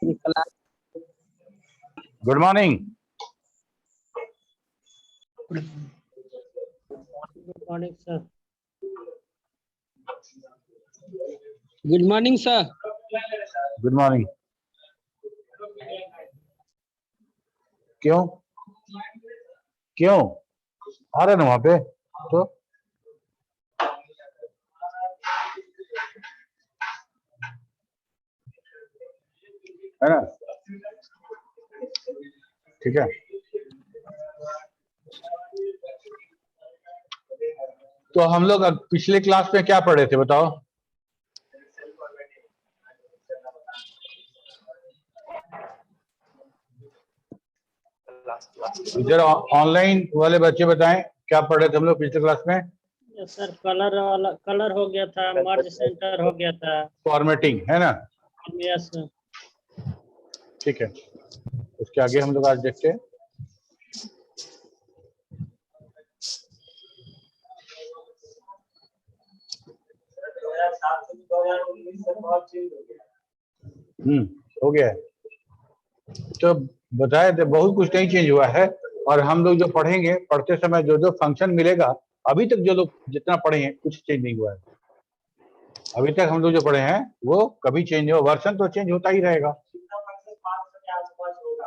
Good morning. Good morning sir. Good morning sir. Good morning. क्यों क्यों आ रहे ना वहां पे तो है ना, ठीक है। तो हम लोग अब पिछले क्लास में क्या पढ़े थे बताओ? इधर ऑनलाइन वाले बच्चे बताएं क्या पढ़े थे हम लोग पिछले क्लास में? सर कलर वाला कलर हो गया था, मर्ज सेंटर हो गया था, फॉर्मेटिंग है ना। Yes sir. ठीक है, उसके आगे हम लोग आज देखते हैं। हो गया है। तो बताए थे बहुत कुछ नहीं चेंज हुआ है, और हम लोग जो पढ़ेंगे पढ़ते समय जो जो फंक्शन मिलेगा, अभी तक जो लोग जितना पढ़े हैं कुछ चेंज नहीं हुआ है। अभी तक हम लोग जो पढ़े हैं वो कभी चेंज हो, वर्षन तो चेंज होता ही रहेगा,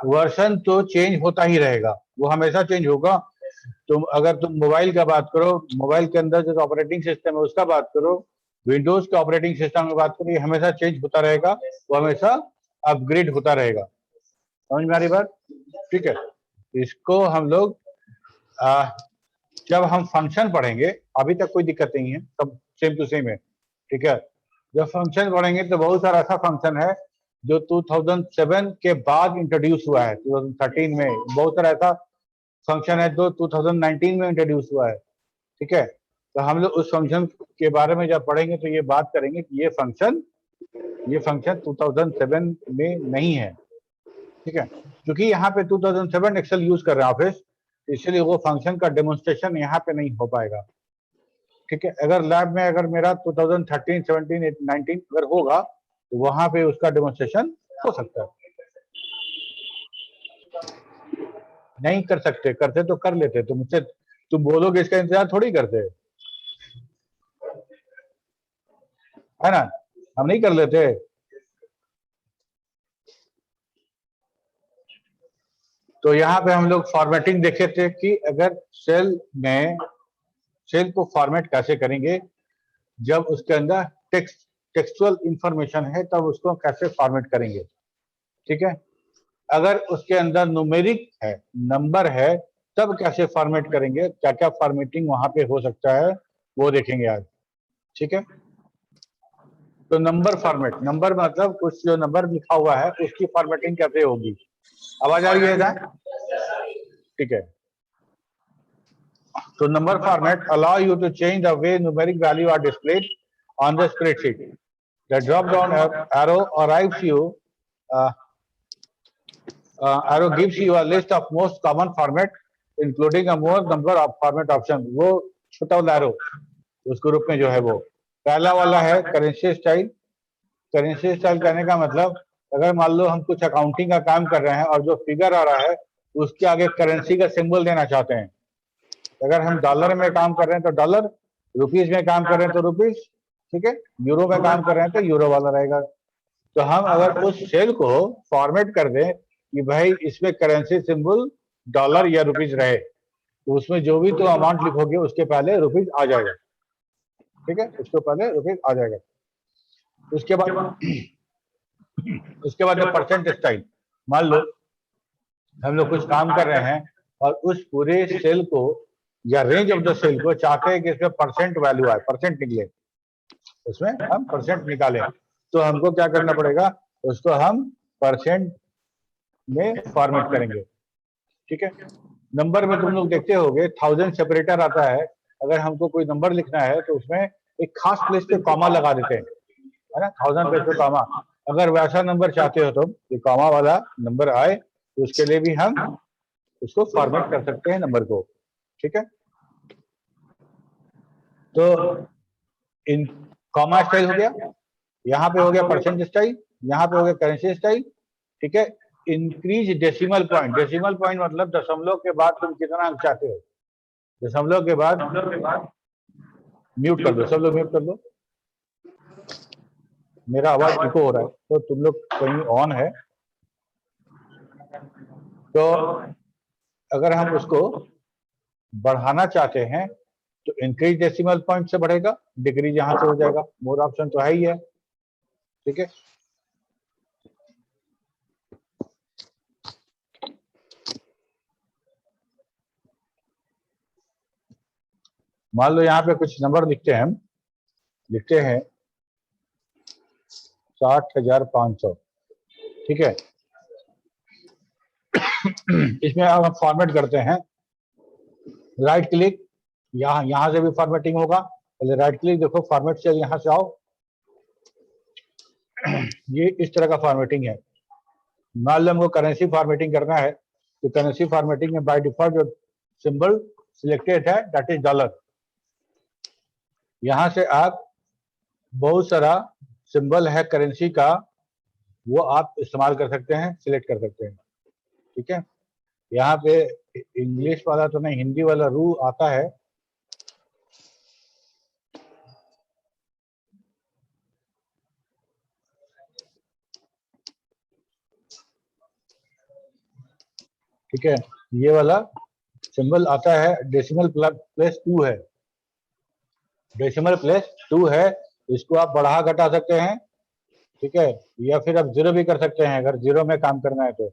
वर्षन तो चेंज होता ही रहेगा, वो हमेशा चेंज होगा। तुम अगर तुम मोबाइल का बात करो, मोबाइल के अंदर जो ऑपरेटिंग सिस्टम है उसका बात करो, विंडोज के ऑपरेटिंग सिस्टम की बात करो, ये हमेशा चेंज होता रहेगा, वो हमेशा अपग्रेड होता रहेगा। समझ में आ रही बात? ठीक है, इसको हम लोग जब हम फंक्शन पढ़ेंगे, अभी तक कोई दिक्कत नहीं है, सब सेम टू सेम है। ठीक है, जब फंक्शन पढ़ेंगे तो बहुत सारा ऐसा फंक्शन है जो 2007 के बाद इंट्रोड्यूस हुआ है, 2013 में बहुत सारा ऐसा फंक्शन है जो 2019 में इंट्रोड्यूस हुआ है। ठीक है, तो हम लोग उस फंक्शन के बारे में जब पढ़ेंगे तो ये बात करेंगे कि ये फंक्शन 2007 में नहीं है। ठीक है, क्योंकि यहाँ पे 2007 एक्सेल यूज कर रहे हैं ऑफिस, इसलिए वो फंक्शन का डेमोन्स्ट्रेशन यहाँ पे नहीं हो पाएगा। ठीक है, अगर लैब में अगर मेरा 2013, 17, 19 अगर होगा तो वहां पे उसका डेमोन्स्ट्रेशन हो सकता है। नहीं कर सकते, करते तो कर लेते, तो मुझसे तुम बोलोगे इसका इंतजार थोड़ी करते है ना, हम नहीं कर लेते। तो यहाँ पे हम लोग फॉर्मेटिंग देखे थे कि अगर सेल में सेल को फॉर्मेट कैसे करेंगे, जब उसके अंदर टेक्सचुअल इंफॉर्मेशन है तब उसको कैसे फॉर्मेट करेंगे। ठीक है, अगर उसके अंदर न्यूमेरिक है, नंबर है, तब कैसे फॉर्मेट करेंगे, क्या क्या फॉर्मेटिंग वहां पे हो सकता है वो देखेंगे आज। ठीक है, तो नंबर फॉर्मेट, नंबर मतलब कुछ जो नंबर लिखा हुआ है उसकी फॉर्मेटिंग कैसे होगी। आवाज आ रही है ना? ठीक है, तो number format allow you to change the way numeric value are displayed on the spreadsheet. The drop down arrow arrives you arrow gives you a list of most common format including a more number of format options. वो छोटा वाला arrow उस group में जो है वो पहला वाला है करेंसी स्टाइल। करेंसी स्टाइल कहने का मतलब अगर मान लो हम कुछ अकाउंटिंग का काम कर रहे हैं और जो फिगर आ रहा है उसके आगे करेंसी का सिंबल देना चाहते हैं, अगर हम डॉलर में काम कर रहे हैं तो डॉलर, रुपीज में काम कर रहे हैं तो रुपीज, ठीक है, यूरो में काम कर रहे हैं तो यूरो वाला रहेगा। तो हम अगर उस सेल को फॉर्मेट कर दें कि भाई इसमें करेंसी सिंबल डॉलर या रुपीज रहे, तो उसमें जो भी तो अमाउंट लिखोगे उसके पहले रुपीज आ जाएगा। ठीक है, उसके पहले रुपीज आ जाएगा। उसके बाद परसेंट स्टाइल, मान लो हम लोग कुछ काम कर रहे हैं और उस पूरे सेल को या रेंज ऑफ द सेल को चाहते हैं कि इसमें परसेंट वैल्यू आए, परसेंट निकले, उसमें हम परसेंट निकालें, तो हमको क्या करना पड़ेगा, उसको हम परसेंट में फॉर्मेट करेंगे। ठीक है, नंबर में तुम लोग देखते होगे 1000 सेपरेटर आता है, अगर हमको कोई नंबर लिखना है तो उसमें एक खास प्लेस पे कॉमा लगा देते हैं, है ना, 1000 प्लेस पे कॉमा। अगर वैसा नंबर चाहते हो तुम कि कॉमा वाला नंबर आए तो उसके लिए भी हम उसको फॉर्मेट कर सकते हैं नंबर को। ठीक है, तो इन कॉमा स्टाइल हो गया, यहाँ पे हो गया परसेंट स्टाइल, यहाँ पे हो गया करेंसी स्टाइल, ठीक है। Increase decimal point, decimal point मतलब दशमलव के बाद तुम कितना अंक चाहते हो, दशमलव के बाद म्यूट कर दो, सब लोग म्यूट कर दो, मेरा आवाज इको हो रहा है तो तुम लोग कहीं ऑन है। तो अगर हम उसको बढ़ाना चाहते हैं तो इंक्रीज डेसिमल पॉइंट से बढ़ेगा, डिक्रीज यहां से हो जाएगा, मोर ऑप्शन तो है ही है। ठीक है, मान लो यहाँ पे कुछ नंबर लिखते हैं, हम लिखते हैं 60,500, ठीक है। इसमें अब हम फॉर्मेट करते हैं, राइट क्लिक, यहां से भी फॉर्मेटिंग होगा, पहले राइट क्लिक, देखो फॉर्मेट से यहां से आओ, ये इस तरह का फॉर्मेटिंग है। मान लो हमको करेंसी फॉर्मेटिंग करना है तो करेंसी फॉर्मेटिंग में बाय डिफॉल्ट जो सिंबल सिलेक्टेड है दैट इज डॉलर। यहां से आप बहुत सारा सिंबल है करेंसी का, वो आप इस्तेमाल कर सकते हैं, सिलेक्ट कर सकते हैं। ठीक है, यहाँ पे इंग्लिश वाला तो नहीं, हिंदी वाला रूल आता है। ठीक है, ये वाला सिंबल आता है, डेसिमल प्लेस 2 है, डेसिमल प्लेस 2 है, इसको आप बढ़ा घटा सकते हैं। ठीक है, या फिर आप जीरो भी कर सकते हैं अगर जीरो में काम करना है तो।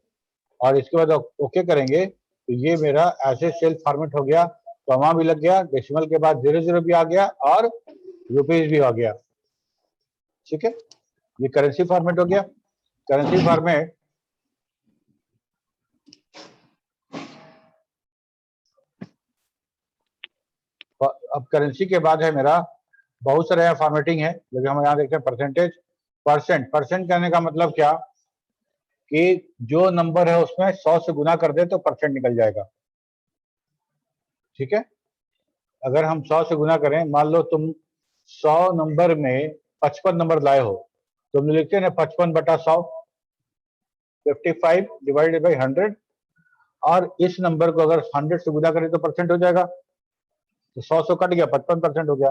और इसके बाद ओके करेंगे तो ये मेरा ऐसे सेल फॉर्मेट हो गया, कॉमा भी लग गया, डेसिमल के बाद 00 भी आ गया और रुपीज भी आ गया। ठीक है, ये करेंसी फॉर्मेट हो गया। करेंसी फॉर्मेट अब करेंसी के बाद है मेरा बहुत सारे यहाँ फॉर्मेटिंग है, जैसे हम यहाँ देखते हैं परसेंटेज, परसेंट, परसेंट कहने का मतलब क्या कि जो नंबर है उसमें 100 से गुना कर दे तो परसेंट निकल जाएगा। ठीक है, अगर हम 100 से गुना करें, मान लो तुम 100 नंबर में 55 नंबर लाए हो, तो हम लिखते हैं ना 55/100, 55 डिवाइडेड बाई 100, और इस नंबर को अगर 100 से गुना करें तो परसेंट हो जाएगा, तो 100 से कट गया, 55% हो गया।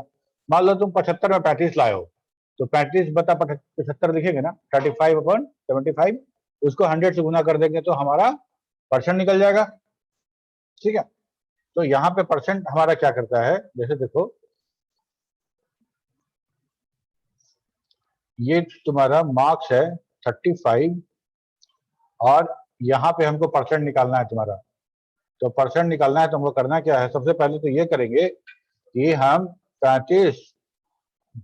मान लो तुम 75 में 35 लाए हो, तो 35/75 लिखेंगे ना, 35/75, उसको 100 से गुना कर देंगे तो हमारा परसेंट निकल जाएगा। ठीक है, तो यहाँ पे परसेंट हमारा क्या करता है, जैसे देखो ये तुम्हारा मार्क्स है 35 और यहाँ पे हमको परसेंट निकालना है तुम्हारा। तो परसेंट निकालना है तो हमको करना क्या है, सबसे पहले तो ये करेंगे कि हम 35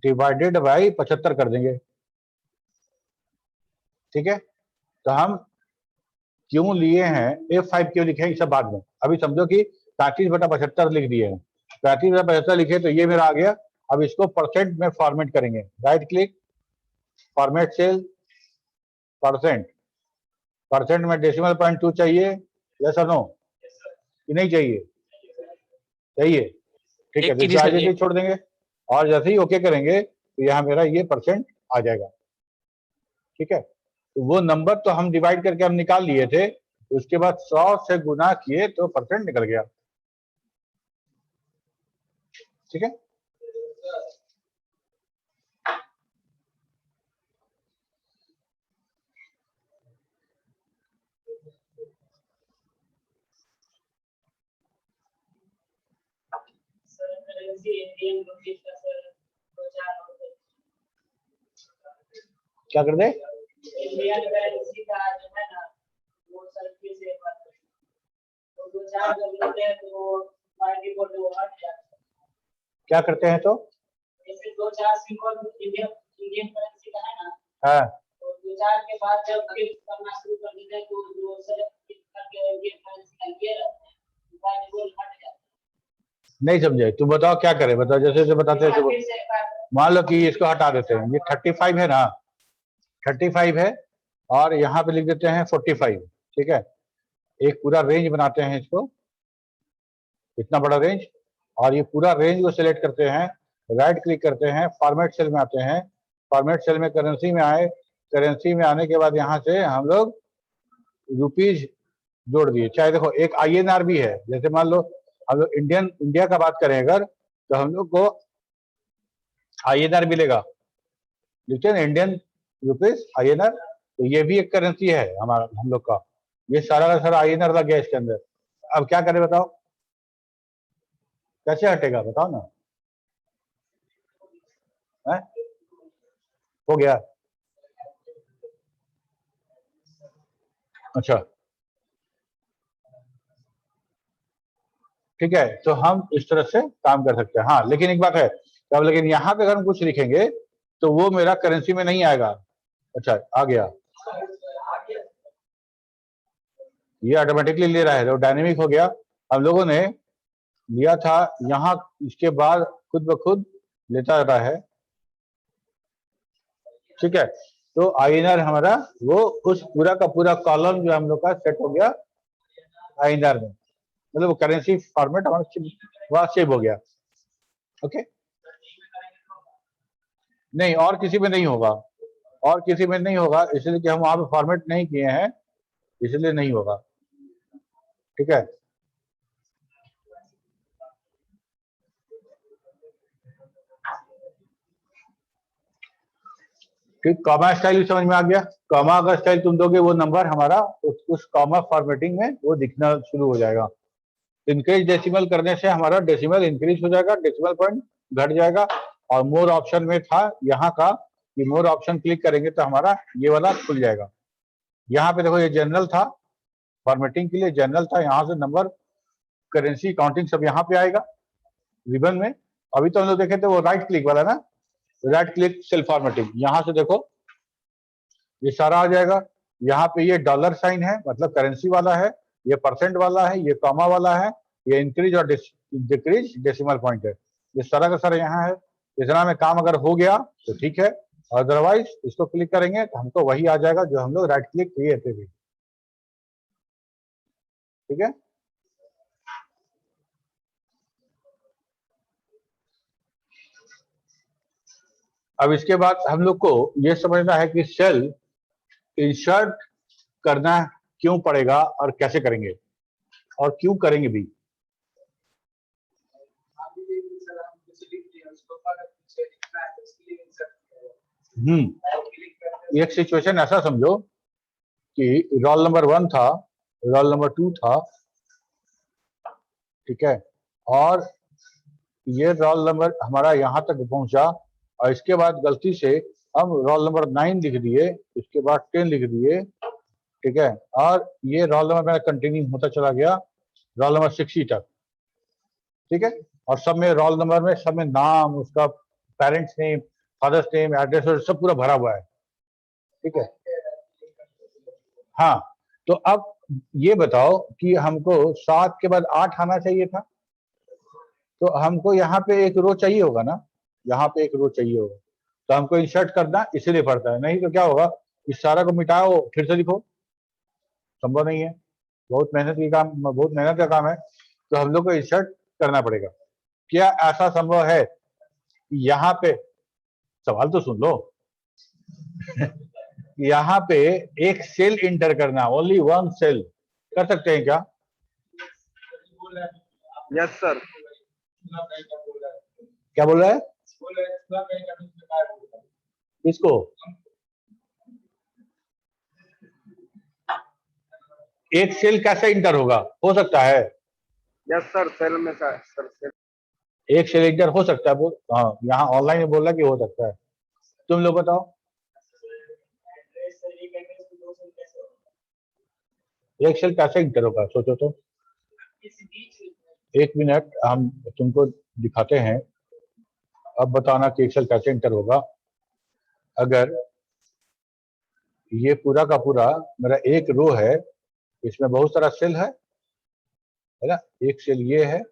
डिवाइडेड बाई 75 कर देंगे। ठीक है, तो हम क्यों लिए हैं F5 क्यों लिखे हैं, सब बाद में, अभी समझो कि 35/75 लिख दिए हैं, 35/75 लिखे तो ये मेरा आ गया। अब इसको परसेंट में फॉर्मेट करेंगे, right click, format cell, percent, percent में डेसिमल पॉइंट 2 चाहिए, यस और नो, कि नहीं चाहिए, चाहिए। ठीक है, तो आज ही छोड़ देंगे और जैसे ही ओके करेंगे तो यहाँ मेरा ये परसेंट आ जाएगा। ठीक है, तो वो नंबर तो हम डिवाइड करके हम निकाल लिए थे, उसके बाद 100 से गुना किए तो परसेंट निकल गया। ठीक है, क्या कर दे, इंडियन करेंसी का जो है ना वो सर्किल से तो दो चार जब लेते हैं तो बाय डिफॉल्ट वो हट जाता है। क्या करते हैं तो जैसे दो चार सिंबल इंडियन करेंसी का है ना, हाँ, तो दो चार के बाद जब क्लिक करना शुरू कर देते हैं तो जो सेलेक्ट करके इंडियन करेंसी का ये रहता है बाय डिफॉल्ट हट जाता है। नहीं समझे, तुम बताओ क्या करें, बताओ, जैसे जैसे बताते हैं। मान लो कि इसको हटा देते हैं, ये 35 है ना, 35 है और यहाँ पे लिख देते हैं 45। ठीक है, एक पूरा रेंज बनाते हैं इसको, इतना बड़ा रेंज, और ये पूरा रेंज को सिलेक्ट करते हैं, राइट क्लिक करते हैं, फॉर्मेट सेल में आते हैं, फॉर्मेट सेल में करेंसी में आए, करेंसी में आने के बाद यहाँ से हम लोग रुपीज जोड़ दिए। चाहे देखो एक INR भी है, जैसे मान लो हम लोग इंडिया का बात करें अगर, तो हम लोग को INR मिलेगा, ठीक है, इंडियन रुपीज INR। तो ये भी एक करेंसी है हमारा, हम लोग का। ये सारा का सारा INR लग गया इसके अंदर। अब क्या करें बताओ, कैसे हटेगा बताओ ना। है? हो गया। अच्छा ठीक है, तो हम इस तरह से काम कर सकते हैं। हाँ लेकिन एक बात है, अब लेकिन यहाँ पे अगर हम कुछ लिखेंगे तो वो मेरा करेंसी में नहीं आएगा। अच्छा आ गया, ये ऑटोमेटिकली ले रहा है, तो डायनेमिक हो गया। हम लोगों ने लिया था यहाँ, इसके बाद खुद ब खुद लेता रहा है। ठीक है, तो INR हमारा वो उस पूरा का पूरा कॉलम जो हम लोग का सेट हो गया INR में, मतलब करेंसी फॉर्मेट हमारा वहां सेव हो गया। ओके, नहीं और किसी में नहीं होगा, और किसी में नहीं होगा, इसलिए कि हम वहां पे फॉर्मेट नहीं किए हैं, इसलिए नहीं होगा। ठीक है, ठीक, कॉमा स्टाइल भी समझ में आ गया। कॉमा अगर स्टाइल तुम दोगे, वो नंबर हमारा उस कॉमा फॉर्मेटिंग में वो दिखना शुरू हो जाएगा। इंक्रीज डेसिमल करने से हमारा डेसिमल इंक्रीज हो जाएगा, डेसिमल पॉइंट घट जाएगा। और मोर ऑप्शन में था यहाँ का कि मोर ऑप्शन क्लिक करेंगे तो हमारा ये वाला खुल जाएगा। यहाँ पे देखो ये जनरल था, फॉर्मेटिंग के लिए जनरल था, यहाँ से नंबर करेंसी काउंटिंग सब यहाँ पे आएगा रिबन में। अभी तो हम लोग देखे थे वो राइट क्लिक वाला ना, राइट क्लिक सेल फॉर्मेटिंग, यहाँ से देखो ये सारा आ जाएगा। यहाँ पे ये डॉलर साइन है, मतलब करेंसी वाला है, ये परसेंट वाला है, ये कॉमा वाला है, ये इंक्रीज और डिक्रीज डेसिमल पॉइंट है, ये सारा का सारा यहाँ है। इतना में काम अगर हो गया तो ठीक है, अदरवाइज इसको क्लिक करेंगे तो हमको वही आ जाएगा जो हम लोग राइट क्लिक किए थे भी। ठीक है, अब इसके बाद हम लोग को ये समझना है कि सेल इंसर्ट करना क्यों पड़ेगा और कैसे करेंगे, और क्यों करेंगे भी। एक सिचुएशन ऐसा समझो कि रोल नंबर 1 था, रोल नंबर 2 था, ठीक है, और ये रोल नंबर हमारा यहाँ तक पहुंचा, और इसके बाद गलती से हम रोल नंबर 9 लिख दिए, इसके बाद 10 लिख दिए, ठीक है, और ये रोल नंबर मेरा कंटिन्यू होता चला गया रोल नंबर 60 तक। ठीक है, और सब में रोल नंबर में सब में नाम, उसका parents name, father's name, address सब पूरा भरा हुआ है। ठीक है, हाँ, तो अब ये बताओ कि हमको 7 के बाद 8 आना चाहिए था, तो हमको यहाँ पे एक रो चाहिए होगा ना, यहाँ पे एक रो चाहिए होगा, तो हमको इंसर्ट करना इसीलिए पड़ता है। नहीं तो क्या होगा, इस सारा को मिटाओ फिर से लिखो, संभव नहीं है, बहुत मेहनत की काम, बहुत मेहनत का काम है, तो हम लोग को इंसर्ट करना पड़ेगा। क्या ऐसा संभव है यहाँ पे, सवाल तो सुन लो यहाँ पे एक सेल इंटर करना, ओनली 1 सेल, कर सकते हैं क्या? Yes sir. क्या बोल रहा है इसको? एक सेल कैसे इंटर होगा, हो सकता है यस सर, सेल में सर सेल। एक सेल इंटर हो सकता है, बोल, हाँ यहाँ ऑनलाइन में बोल रहा कि हो सकता है, तुम लोग बताओ एक सेल कैसे इंटर होगा, सोचो तो। एक मिनट हम तुमको दिखाते हैं, अब बताना कि एक सेल कैसे इंटर होगा। अगर ये पूरा का पूरा मेरा एक रो है, इसमें बहुत सारा सेल है ना, एक सेल ये है,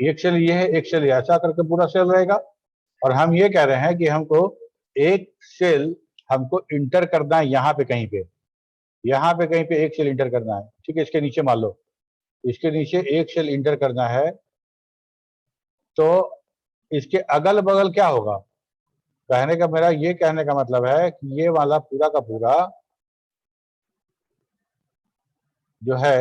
एक सेल ये है, एक सेल ऐसा करके पूरा सेल रहेगा। और हम ये कह रहे हैं कि हमको एक सेल हमको इंटर करना है यहाँ पे कहीं पे, यहाँ पे कहीं पे एक सेल इंटर करना है। ठीक है, इसके नीचे मान लो, इसके नीचे एक सेल इंटर करना है, तो इसके अगल बगल क्या होगा? कहने का मेरा ये कहने का मतलब है कि ये वाला पूरा का पूरा जो है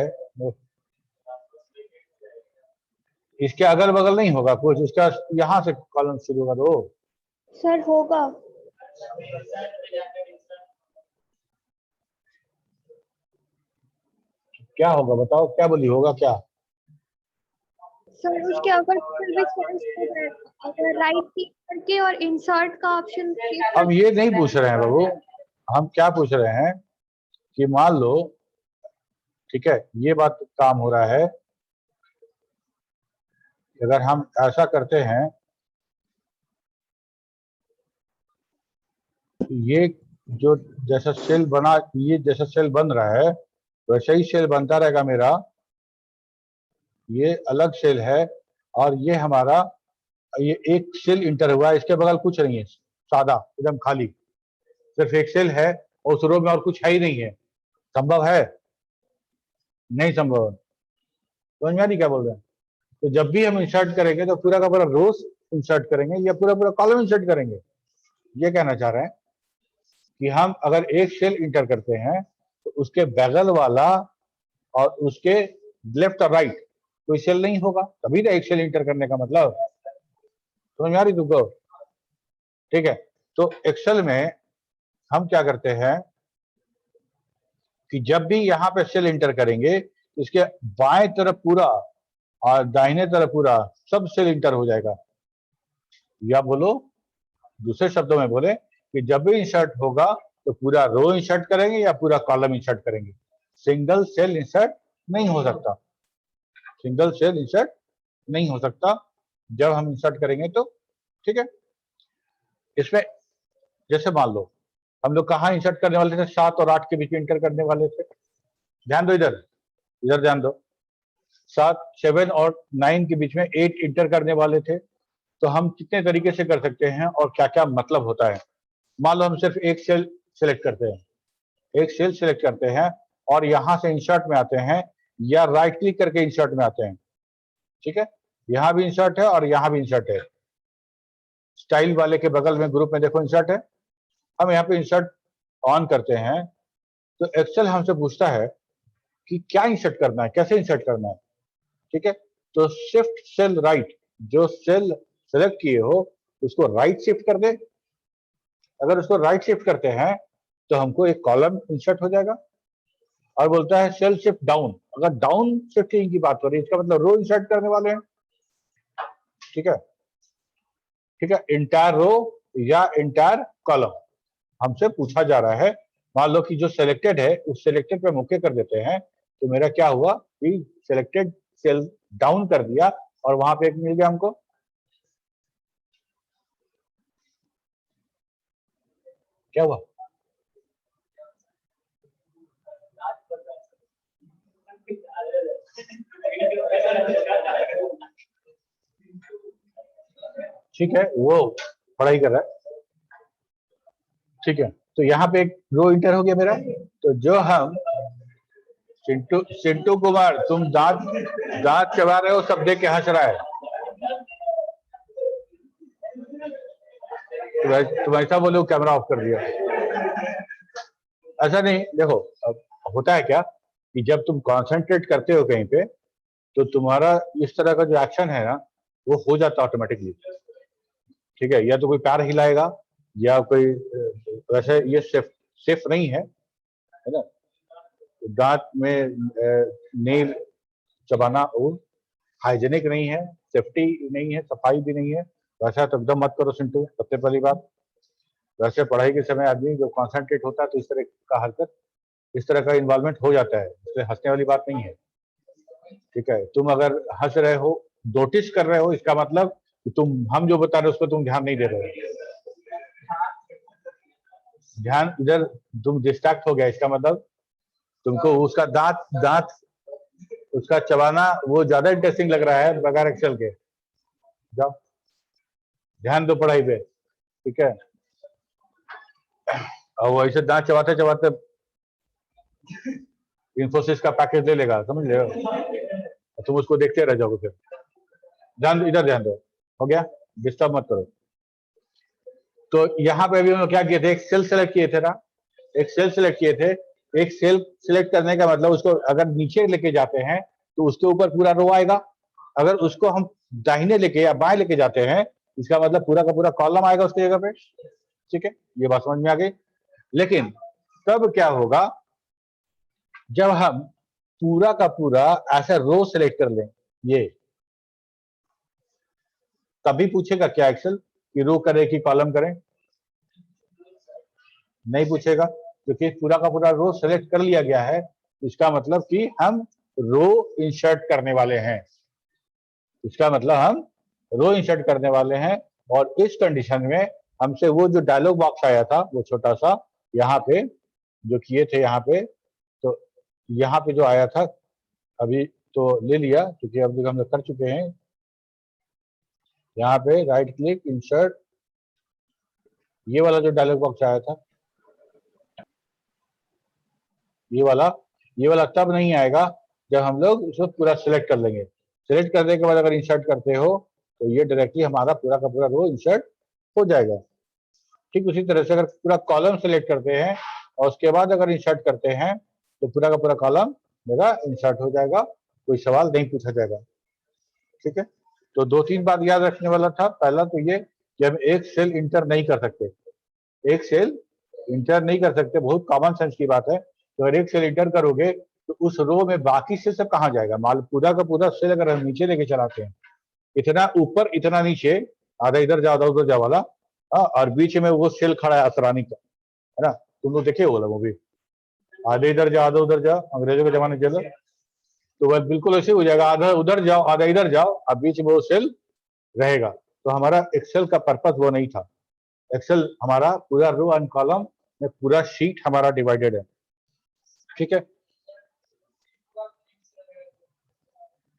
इसके अगल बगल नहीं होगा कुछ, इसका यहाँ से कॉलम शुरू करो। सर होगा। क्या होगा बताओ, क्या बोली होगा क्या? सर उसके अगर फिर भी सेल्स हो जाएगा, अगर राइट क्लिक करके और इंसर्ट का ऑप्शन हम ये नहीं पूछ रहे हैं बाबू, हम क्या पूछ रहे हैं कि मान लो, ठीक है, ये बात काम हो रहा है, अगर हम ऐसा करते हैं, ये जो जैसा सेल बना, ये जैसा सेल बन रहा है वैसे ही सेल बनता रहेगा मेरा। ये अलग सेल है और ये हमारा, ये एक सेल इंटर हुआ है, इसके बगल कुछ नहीं है, सादा एकदम खाली, सिर्फ एक सेल है और उस रो में और कुछ है ही नहीं है। संभव है? नहीं संभव है। समझ में नहीं क्या बोल रहे हैं? तो जब भी हम इंसर्ट करेंगे तो पूरा का पूरा रोज इंसर्ट करेंगे या पूरा पूरा कॉलम इंसर्ट करेंगे। ये कहना चाह रहे हैं कि हम अगर एक सेल इंटर करते हैं तो उसके बगल वाला और उसके लेफ्ट और राइट कोई सेल नहीं होगा, तभी ना एक सेल इंटर करने का मतलब। समझ में आ रही तुमको? ठीक है, तो एक्सेल में हम क्या करते हैं कि जब भी यहाँ पे सेल इंटर करेंगे इसके बाएं तरफ पूरा और दाहिने तरफ पूरा सब सेल इंटर हो जाएगा। या बोलो, दूसरे शब्दों में बोले कि जब भी इंसर्ट होगा तो पूरा रो इंसर्ट करेंगे या पूरा कॉलम इंसर्ट करेंगे, सिंगल सेल इंसर्ट नहीं हो सकता। सिंगल सेल इंसर्ट नहीं हो सकता जब हम इंसर्ट करेंगे तो। ठीक है, इसमें जैसे मान लो हम लोग कहाँ इंसर्ट करने वाले थे, 7 और 8 के बीच में इंटर करने वाले थे। ध्यान दो, इधर इधर ध्यान दो। 7 और 9 के बीच में 8 इंटर करने वाले थे। तो हम कितने तरीके से कर सकते हैं और क्या क्या मतलब होता है? मान लो हम सिर्फ एक सेल सिलेक्ट करते हैं, एक सेल सिलेक्ट करते हैं और यहां से इंसर्ट में आते हैं या राइट क्लिक करके इंसर्ट में आते हैं। ठीक है, यहां भी इंसर्ट है और यहां भी इंसर्ट है। स्टाइल वाले के बगल में ग्रुप में देखो इंसर्ट है। हम यहाँ पे इंसर्ट ऑन करते हैं तो एक्सेल हमसे पूछता है कि क्या इंसर्ट करना है, कैसे इंसर्ट करना है। ठीक है, तो शिफ्ट सेल राइट, जो सेल सेलेक्ट किए हो उसको राइट शिफ्ट कर दे। अगर उसको राइट शिफ्ट करते हैं तो हमको एक कॉलम इंसर्ट हो जाएगा। और बोलता है सेल शिफ्ट डाउन, अगर डाउन शिफ्टिंग की बात हो रही है इसका मतलब रो इंसर्ट करने वाले हैं। ठीक है, ठीक है, इंटायर रो या इंटायर कॉलम हमसे पूछा जा रहा है। मान लो कि जो सिलेक्टेड है उस सिलेक्टेड पे ओके कर देते हैं तो मेरा क्या हुआ कि सिलेक्टेड सेल डाउन कर दिया और वहां पे एक मिल गया हमको। क्या हुआ? ठीक है, वो पढ़ाई कर रहा है। ठीक है, तो यहाँ पे एक रो इंटर हो गया मेरा। तो जो हम चिंटू कुमार, तुम दांत चबा रहे हो, सब देख के हंस रहा है। तुम ऐसा बोलो कैमरा ऑफ कर दिया, ऐसा नहीं। देखो अब होता है क्या कि जब तुम कंसंट्रेट करते हो कहीं पे तो तुम्हारा इस तरह का जो एक्शन है ना वो हो जाता ऑटोमेटिकली। ठीक है, या तो कोई पैर हिलाएगा या कोई वैसे ये सेफ नहीं है ना, दांत में नेल चबाना और हाइजेनिक नहीं है, सेफ्टी नहीं है, सफाई भी नहीं है। वैसा तो एकदम मत करो सिंटू, सबसे पहली बात। वैसे पढ़ाई के समय आदमी जो कॉन्सेंट्रेट होता है तो इस तरह का हरकत, इस तरह का इन्वॉल्वमेंट हो जाता है, इसलिए हंसने वाली बात नहीं है। ठीक है, तुम अगर हंस रहे हो, नोटिस कर रहे हो, इसका मतलब कि तुम हम जो बता रहे हो उस पर तुम ध्यान नहीं दे रहे हो, ध्यान इधर तुम डिस्ट्रैक्ट हो गया। इसका मतलब तुमको उसका दांत उसका चबाना वो ज्यादा इंटरेस्टिंग लग रहा है बगैर एक्सेल के। जाओ, ध्यान दो पढ़ाई पे, ठीक है। और वो ऐसे दांत चबाते चबाते इन्फोसिस का पैकेज ले लेगा, समझ रहे हो, तुम उसको देखते रह जाओगे फिर। ध्यान, इधर ध्यान दो, हो गया, डिस्टर्ब मत करो। तो यहाँ पे अभी हम लोग क्या किए थे, एक सेल सेलेक्ट किए थे ना, एक सेल सेलेक्ट किए थे। एक सेल सेलेक्ट करने का मतलब उसको अगर नीचे लेके जाते हैं तो उसके ऊपर पूरा रो आएगा, अगर उसको हम दाहिने लेके या बाएं लेके जाते हैं इसका मतलब पूरा का पूरा कॉलम आएगा उसकी जगह पे, ठीक है, ये बात समझ में आ गई। लेकिन तब क्या होगा जब हम पूरा का पूरा ऐसा रो सेलेक्ट कर लें, ये तभी पूछेगा क्या एक्सेल कि रो करे कि कॉलम करें? नहीं पूछेगा, क्योंकि पूरा का पूरा रो सेलेक्ट कर लिया गया है। इसका मतलब कि हम रो इंसर्ट करने वाले हैं, इसका मतलब हम रो इंसर्ट करने वाले हैं। और इस कंडीशन में हमसे वो जो डायलॉग बॉक्स आया था वो छोटा सा यहाँ पे जो किए थे, यहाँ पे तो यहाँ पे जो आया था अभी तो ले लिया क्योंकि अब हम लोग कर चुके हैं। यहाँ पे राइट क्लिक इंसर्ट, ये वाला जो डायलॉग बॉक्स आया था ये वाला तब नहीं आएगा जब हम लोग उसको पूरा सिलेक्ट कर लेंगे। सिलेक्ट करने के बाद अगर इंसर्ट करते हो तो ये डायरेक्टली हमारा पूरा का पूरा रो इंसर्ट हो जाएगा। ठीक उसी तरह से अगर पूरा कॉलम सिलेक्ट करते हैं और उसके बाद अगर इंसर्ट करते हैं तो पूरा का पूरा कॉलम मेरा इंसर्ट हो जाएगा, कोई सवाल नहीं पूछा जाएगा। ठीक है, तो दो तीन बात याद रखने वाला था। पहला तो ये कि हम एक सेल इंटर नहीं कर सकते, एक सेल इंटर नहीं कर सकते, बहुत कॉमन सेंस की बात है। तो अगर एक सेल इंटर करोगे तो उस रो में बाकी सेल सब कहाँ जाएगा? माल पूरा का पूरा सेल अगर हम नीचे लेके चलाते हैं, इतना ऊपर इतना नीचे, आधा इधर जाओ आधा उधर जाओ वाला, और बीच में वो सेल खड़ा है असरानी का, है ना, तुम लोग देखे वो मूवी, आधे इधर जाओ आधा उधर जाओ, अंग्रेजों के जमाने चलो, तो वह बिल्कुल ऐसे हो जाएगा, आधा उधर जाओ आधा इधर जाओ, अब बीच में वो सेल रहेगा। तो हमारा एक्सेल का पर्पस वो नहीं था। एक्सेल हमारा पूरा रो एंड कॉलम में पूरा शीट हमारा डिवाइडेड है। ठीक है,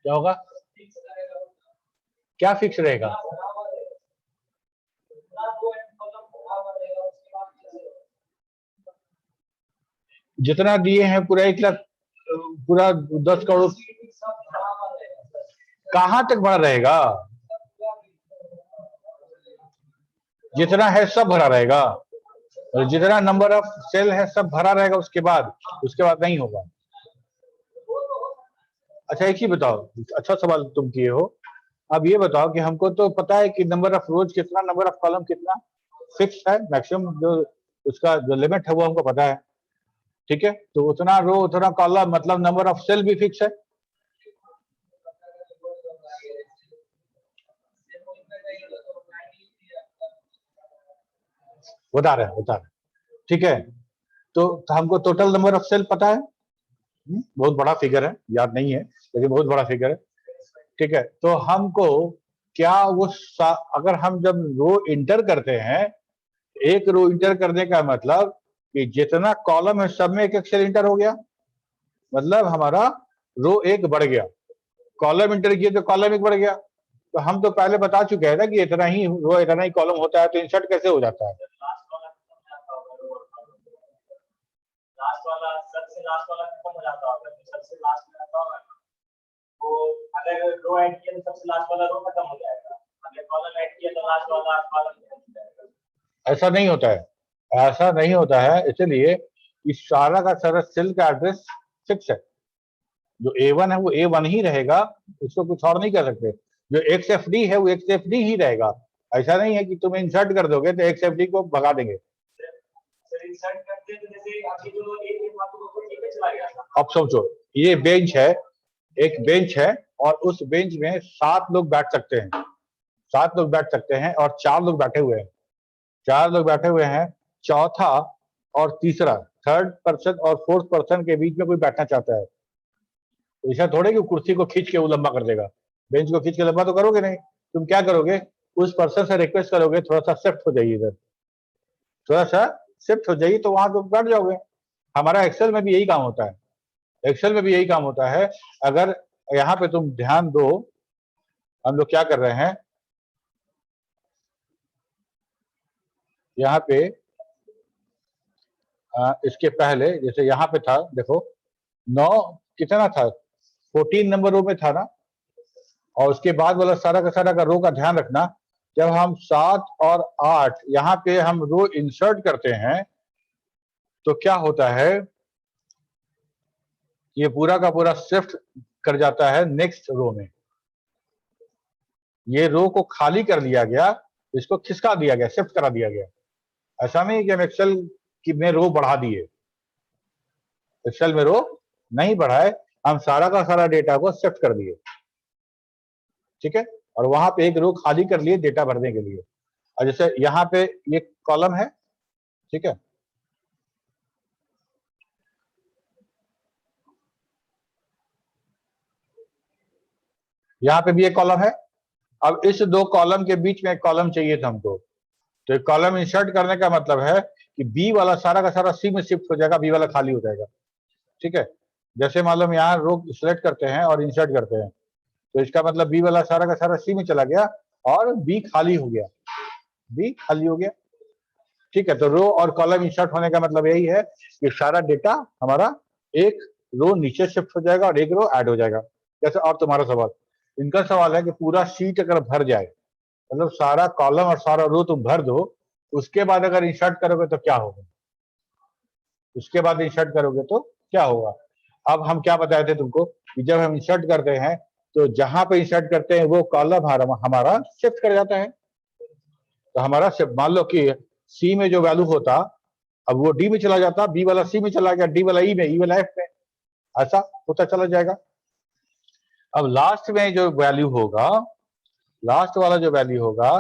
क्या होगा, क्या फिक्स रहेगा? जितना दिए हैं पूरा 1 लाख, पूरा 10 करोड़, कहां तक भरा रहेगा? जितना है सब भरा रहेगा, और जितना नंबर ऑफ सेल है सब भरा रहेगा, उसके बाद नहीं होगा। अच्छा एक ही बताओ, अच्छा सवाल तुम किए हो। अब ये बताओ कि हमको तो पता है कि नंबर ऑफ रोज कितना, नंबर ऑफ कॉलम कितना, फिक्स है, मैक्सिमम जो उसका जो लिमिट है वो हमको पता है। ठीक है, तो उतना रो उतना कॉलम मतलब नंबर ऑफ सेल भी फिक्स है। बता रहे, ठीक है, तो हमको टोटल नंबर ऑफ सेल पता है, बहुत बड़ा फिगर है, याद नहीं है लेकिन बहुत बड़ा फिगर है। ठीक है, तो हमको क्या वो अगर हम जब रो इंटर करते हैं, एक रो इंटर करने का मतलब कि जितना कॉलम है सब में एक सेल इंटर हो गया, मतलब हमारा रो एक बढ़ गया, कॉलम इंटर किए तो कॉलम एक बढ़ गया। तो हम तो पहले बता चुके हैं ना कि इतना ही रो इतना ही कॉलम होता है, तो इंसर्ट कैसे हो जाता है? लास्ट वाला खत्म हो जाता होगा, तो सबसे लास्ट में आता होगा वो, अगर रो ऐड किया तो सबसे लास्ट वाला रो खत्म हो जाएगा, अगर कॉलम ऐड किया तो लास्ट वाला कॉलम खत्म हो जाएगा। ऐसा नहीं होता है, ऐसा नहीं होता है, इसलिए इस सारा का सारा सेल का एड्रेस फिक्स है। जो A1 है वो A1 ही रहेगा, उसको कुछ और नहीं कर सकते। जो XFD है वो XFD ही रहेगा। ऐसा नहीं है कि तुम इंसर्ट कर दोगे तो XFD को भगा देंगे। इंसर्ट करते तो जैसे अभी जो एक बात नीचे चला गया था, अब समझो, ये बेंच है, एक बेंच है और उस बेंच में 7 लोग बैठ सकते हैं, 7 लोग बैठ सकते हैं और 4 लोग बैठे हुए हैं, 4 लोग बैठे हुए हैं। चौथा और तीसरा, थर्ड पर्सन और फोर्थ पर्सन के बीच में कोई बैठना चाहता है, ऐसा थोड़े कि कुर्सी को खींच के वो लंबा कर देगा, बेंच को खींच के लंबा तो करोगे नहीं। तुम क्या करोगे, उस पर्सन से रिक्वेस्ट करोगे थोड़ा सा शिफ्ट हो जाइए, इधर थोड़ा सा शिफ्ट हो जाइए, तो वहां तुम बैठ जाओगे। हमारा एक्सेल में भी यही काम होता है, एक्सेल में भी यही काम होता है। अगर यहाँ पे तुम ध्यान दो, हम लोग क्या कर रहे हैं, यहाँ पे इसके पहले जैसे यहाँ पे था, देखो 9 कितना था, 14 नंबर रो में था ना, और उसके बाद वाला सारा का सारा का रो का ध्यान रखना, जब हम 7 और 8 यहाँ पे हम रो इंसर्ट करते हैं तो क्या होता है, ये पूरा का पूरा शिफ्ट कर जाता है नेक्स्ट रो में। ये रो को खाली कर दिया गया, इसको खिसका दिया गया, शिफ्ट करा दिया गया। ऐसा नहीं कि हम एक्सेल की में रो बढ़ा दिए, एक्सेल में रो नहीं बढ़ाए, हम सारा का सारा डेटा को शिफ्ट कर दिए, ठीक है, और वहां पे एक रो खाली कर लिए डेटा भरने के लिए। और जैसे यहाँ पे ये कॉलम है, ठीक है, यहाँ पे भी एक कॉलम है। अब इस दो कॉलम के बीच में एक कॉलम चाहिए था हमको, तो एक कॉलम इंसर्ट करने का मतलब है कि बी वाला सारा का सारा सी में शिफ्ट हो जाएगा, बी वाला खाली हो जाएगा, ठीक है। जैसे मान लो हम यहाँ रो सिलेक्ट करते हैं और इंसर्ट करते हैं, तो इसका मतलब बी वाला सारा का सारा सी में चला गया और बी खाली हो गया, बी खाली हो गया, ठीक है। तो रो और कॉलम इंसर्ट होने का मतलब यही है कि सारा डेटा हमारा एक रो नीचे शिफ्ट हो जाएगा और एक रो ऐड हो जाएगा। जैसे और तुम्हारा सवाल, इनका सवाल है कि पूरा शीट अगर भर जाए, मतलब सारा कॉलम और सारा रो तुम भर दो, उसके बाद अगर इंसर्ट करोगे तो क्या होगा, उसके बाद इंसर्ट करोगे तो क्या होगा। अब हम क्या बताए थे तुमको कि जब हम इंसर्ट करते हैं तो जहां पे इंसर्ट करते हैं वो कॉलम हमारा शिफ्ट कर जाता है। तो हमारा शिफ्ट, मान लो कि सी में जो वैल्यू होता, अब वो डी में चला जाता, बी वाला सी में चला गया, डी वाला ई में, ई वाला एफ में, ऐसा होता चला जाएगा। अब लास्ट में जो वैल्यू होगा, लास्ट वाला जो वैल्यू होगा,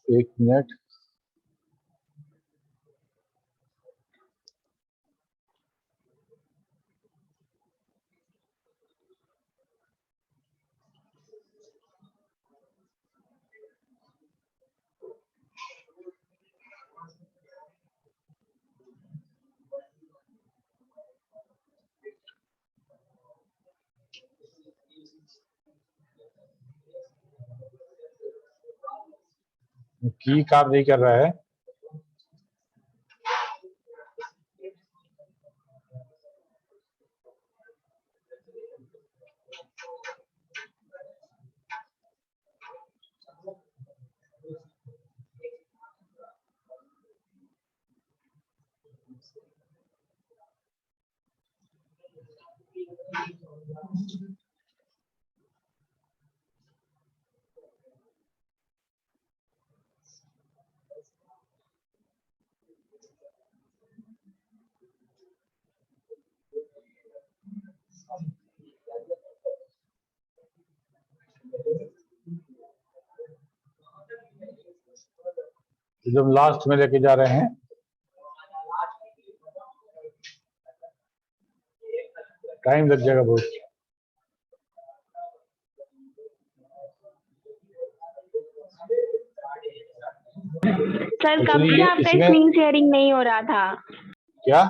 एक मिनट, की काम नहीं कर रहा है। एकदम लास्ट में लेके जा रहे हैं। टाइम लग जाएगा बहुत। सर कब Actually से ये आपका इसमें- स्क्रीन शेयरिंग नहीं हो रहा था? क्या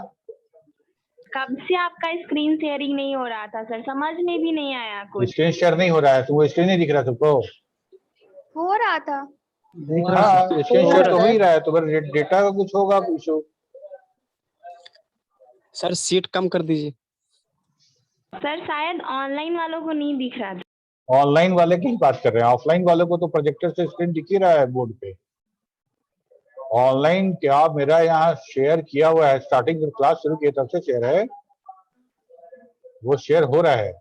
कब से आपका स्क्रीन शेयरिंग नहीं हो रहा था सर? समझ में भी नहीं आया कुछ। स्क्रीन शेयर नहीं हो रहा है, तुमको स्क्रीन नहीं दिख रहा तुमको? हो रहा था। हाँ, स्क्रीन शेयर तो हो ही रहा है, तो डेटा का कुछ होगा इशू। सर सीट कम कर दीजिए। सर शायद ऑनलाइन वालों को नहीं दिख रहा था। ऑनलाइन वाले की बात कर रहे हैं, ऑफलाइन वालों को तो प्रोजेक्टर से स्क्रीन दिख ही रहा है बोर्ड पे। ऑनलाइन क्या मेरा यहाँ शेयर किया हुआ है, स्टार्टिंग जब क्लास शुरू किए तब से शेयर है, वो शेयर हो रहा है।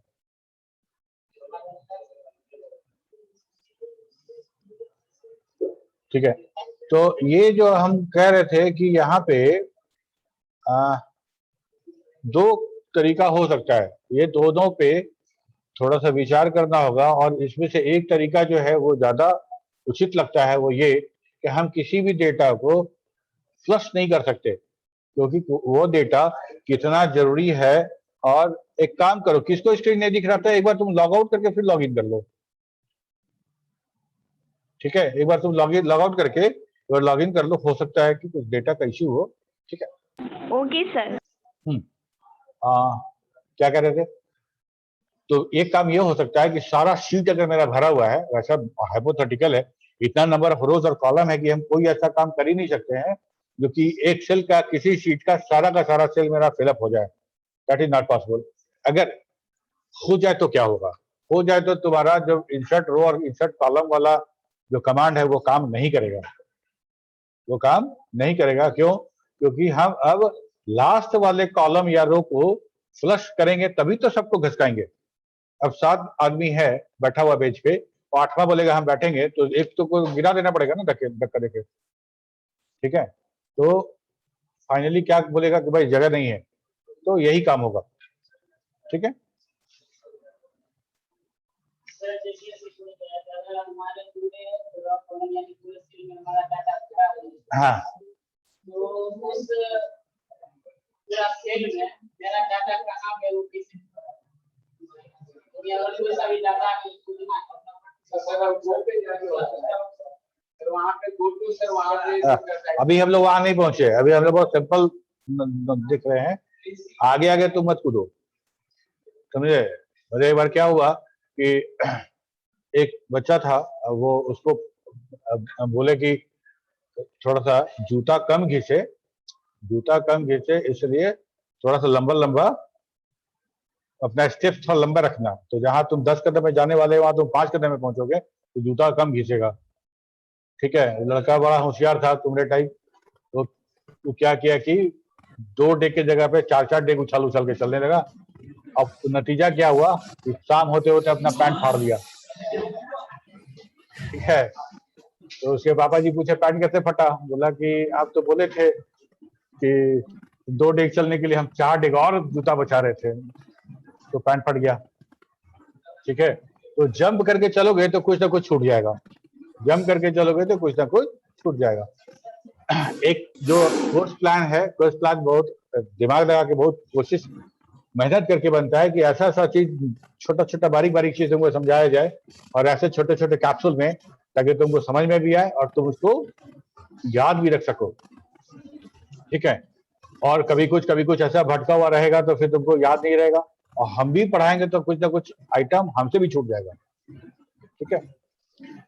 ठीक है, तो ये जो हम कह रहे थे कि यहाँ पे दो तरीका हो सकता है, ये दोनों पे थोड़ा सा विचार करना होगा, और इसमें से एक तरीका जो है वो ज्यादा उचित लगता है, वो ये कि हम किसी भी डेटा को फ्लश नहीं कर सकते, क्योंकि वो डेटा कितना जरूरी है। और एक काम करो, किसको स्क्रीन नहीं दिख रहा था, एक बार तुम लॉग आउट करके फिर लॉग इन कर लो, ठीक है, एक बार तुम लॉग आउट करके तो लॉग इन कर लो, हो सकता है कि कुछ डेटा का इश्यू हो। ठीक है। Okay sir. क्या कह रहे थे? तो एक काम ये हो सकता है कि सारा शीट अगर मेरा भरा हुआ है, वैसा हाइपोथेटिकल है, इतना नंबर ऑफ रोज और कॉलम है कि हम कोई ऐसा काम कर ही नहीं सकते हैं जो कि एक सेल का, किसी शीट का सारा सेल मेरा फिलअप हो जाए। That is not possible. अगर हो जाए तो क्या होगा? हो जाए तो तुम्हारा जो इंसर्ट रो और इंसर्ट कॉलम वाला जो कमांड है वो काम नहीं करेगा। वो काम नहीं करेगा। क्यों? क्योंकि हम अब लास्ट वाले कॉलम या रो को फ्लश करेंगे तभी तो सबको घसकाएंगे। अब 7 आदमी है बैठा हुआ बेंच पे, और 8वां बोलेगा हम बैठेंगे, तो एक तो को गिरा देना पड़ेगा ना धक्का देके। ठीक है। तो फाइनली क्या बोलेगा कि भाई जगह नहीं है, तो यही काम होगा। ठीक है। सर जैसे ऐसे पूरे अगर हमारे पूरे कॉलम यानी पूरे सेल में हमारा डाटा भरा है, हाँ, तो उस पूरा सेल में मेरा डाटा कहाँ पे वो कैसे या और कोई सा भी डाटा खोजना सर वो पे जाके सर वहां पे गो टू सर वहां पे अभी हम लोग वहां नहीं पहुंचे। अभी हम लोग बहुत सिंपल दिख रहे हैं। आगे आगे तुम मत कूदो, समझे? मुझे एक बार क्या हुआ कि एक बच्चा था, वो उसको बोले कि थोड़ा सा जूता कम घिसे, इसलिए थोड़ा सा लंबा लंबा अपना स्टेप थोड़ा लंबा रखना। तो जहां तुम 10 कदम में जाने वाले वहां तुम 5 कदम में पहुंचोगे, तो जूता कम घिसेगा। ठीक है। लड़का बड़ा होशियार था तुम्हारे टाइप। तो क्या किया कि 2 डेग की जगह पे 4 डेग उछाल उछाल के चलने लगा। अब नतीजा क्या हुआ कि शाम होते होते अपना पैंट फाड़ दिया। ठीक है। तो उसके पापा जी पूछे पैंट कैसे फटा? बोला कि आप तो बोले थे कि 2 डेग चलने के लिए हम 4 डेग और जूता बचा रहे थे, तो पैंट फट गया। ठीक है। तो जंप करके चलोगे तो कुछ ना कुछ छूट जाएगा। जंप करके चलोगे तो कुछ ना कुछ छूट जाएगा। एक जो कोर्स प्लान है, कोर्स प्लान बहुत दिमाग लगा के, बहुत कोशिश मेहनत करके बनता है कि ऐसा ऐसा चीज, छोटा छोटा बारीक बारीक चीजों को समझाया जाए, और ऐसे छोटे छोटे कैप्सूल में, ताकि तुमको समझ में भी आए और तुम उसको याद भी रख सको। ठीक है। और कभी कुछ ऐसा भटका हुआ रहेगा तो फिर तुमको याद नहीं रहेगा, और हम भी पढ़ाएंगे तो कुछ ना कुछ आइटम हमसे भी छूट जाएगा। ठीक है।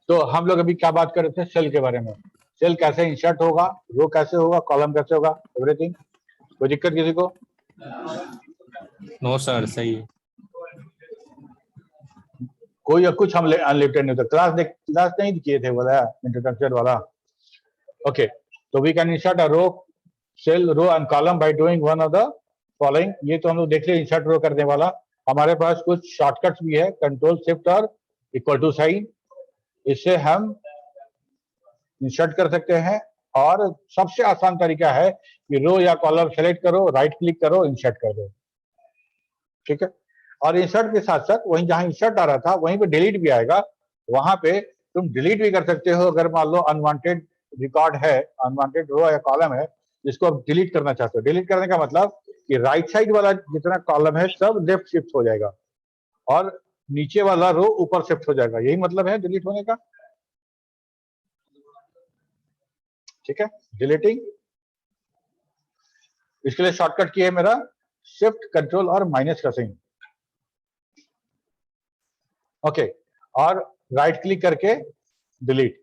तो हम लोग अभी क्या बात कर रहे थे? सेल के बारे में। सेल कैसे इंसर्ट होगा, रो कैसे होगा, कॉलम कैसे होगा, एवरीथिंग। कोई दिक्कत किसी को? नो सर, सही है। कोई कुछ हम अनलिमिटेड नहीं होता। क्लास नहीं किए थे बोला इंट्रोडक्शन वाला। ओके। तो we can insert a row, cell, row and column by doing one of the following. ये तो हम लोग देख लिया इंसर्ट रो करने वाला। हमारे पास कुछ शॉर्टकट्स भी है, कंट्रोल शिफ्ट और इक्वल टू साइन। इससे हम इंसर्ट कर सकते हैं। और सबसे आसान तरीका है कि रो या कॉलम सेलेक्ट करो, राइट क्लिक करो, इंसर्ट कर दो। ठीक है। और इंसर्ट के साथ साथ वहीं जहां इंसर्ट आ रहा था वहीं पे डिलीट भी आएगा। वहां पे तुम डिलीट भी कर सकते हो। अगर मान लो अनवांटेड रिकॉर्ड है, अनवांटेड रो या कॉलम है जिसको आप डिलीट करना चाहते हो। डिलीट करने का मतलब कि राइट साइड वाला जितना कॉलम है सब लेफ्ट शिफ्ट हो जाएगा, और नीचे वाला रो ऊपर शिफ्ट हो जाएगा। यही मतलब है डिलीट होने का। ठीक है। डिलीटिंग, इसके लिए शॉर्टकट की है मेरा शिफ्ट, कंट्रोल और माइनस का सिंह। ओके। और राइट क्लिक करके डिलीट।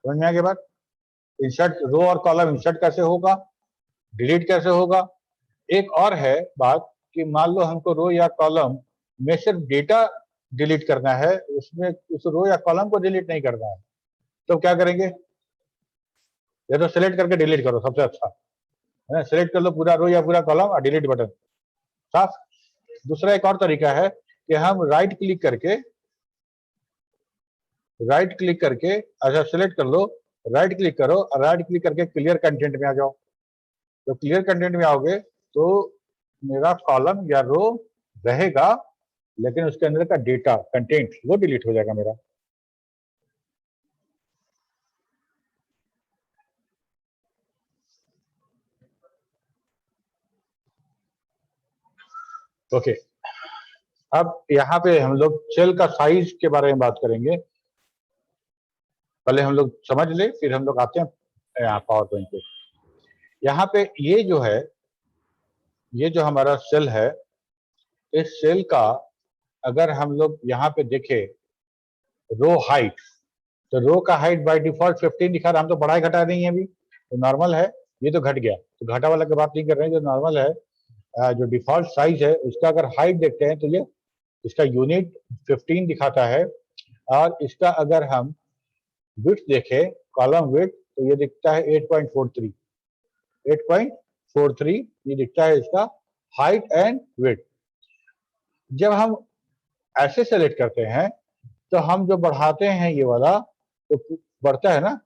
समझ में आ गया बात? इंसर्ट रो और कॉलम इंसर्ट कैसे होगा, डिलीट कैसे होगा। एक और है बात कि मान लो हमको रो या कॉलम में सिर्फ डेटा डिलीट करना है, उसमें उस रो या कॉलम को डिलीट नहीं करना है, तो क्या करेंगे? या तो सिलेक्ट करके डिलीट करो, सबसे अच्छा है। सिलेक्ट कर लो पूरा रो या पूरा कॉलम और डिलीट बटन साफ। दूसरा एक और तरीका है कि हम राइट क्लिक करके अच्छा सिलेक्ट कर लो, राइट क्लिक करो और राइट क्लिक करके क्लियर कंटेंट में आ जाओ। तो क्लियर कंटेंट में आओगे तो मेरा कॉलम या रो रहेगा, लेकिन उसके अंदर का डेटा कंटेंट वो डिलीट हो जाएगा मेरा। ओके। अब यहाँ पे हम लोग सेल का साइज के बारे में बात करेंगे। पहले हम लोग समझ ले, फिर हम लोग आते हैं यहाँ पावर पॉइंट पे। यहाँ पे ये जो है, ये जो हमारा सेल है, इस सेल का अगर हम लोग यहाँ पे देखें रो हाइट, तो रो का हाइट बाय डिफॉल्ट 15 दिखा रहा, हम तो बढ़ाया घटाया नहीं है अभी, तो नॉर्मल है। ये तो घट गया, तो घटा वाला की बात नहीं कर रहे हैं, जो नॉर्मल है, जो डिफॉल्ट साइज है उसका अगर हाइट देखते हैं तो ये इसका यूनिट 15 दिखाता है। और इसका अगर हम विड्थ देखें, कॉलम विड्थ, तो ये दिखता है 8.43, 8.43 ये दिखता है इसका हाइट एंड विड्थ। जब हम ऐसे सेलेक्ट करते हैं तो हम जो बढ़ाते हैं ये वाला, तो बढ़ता है ना,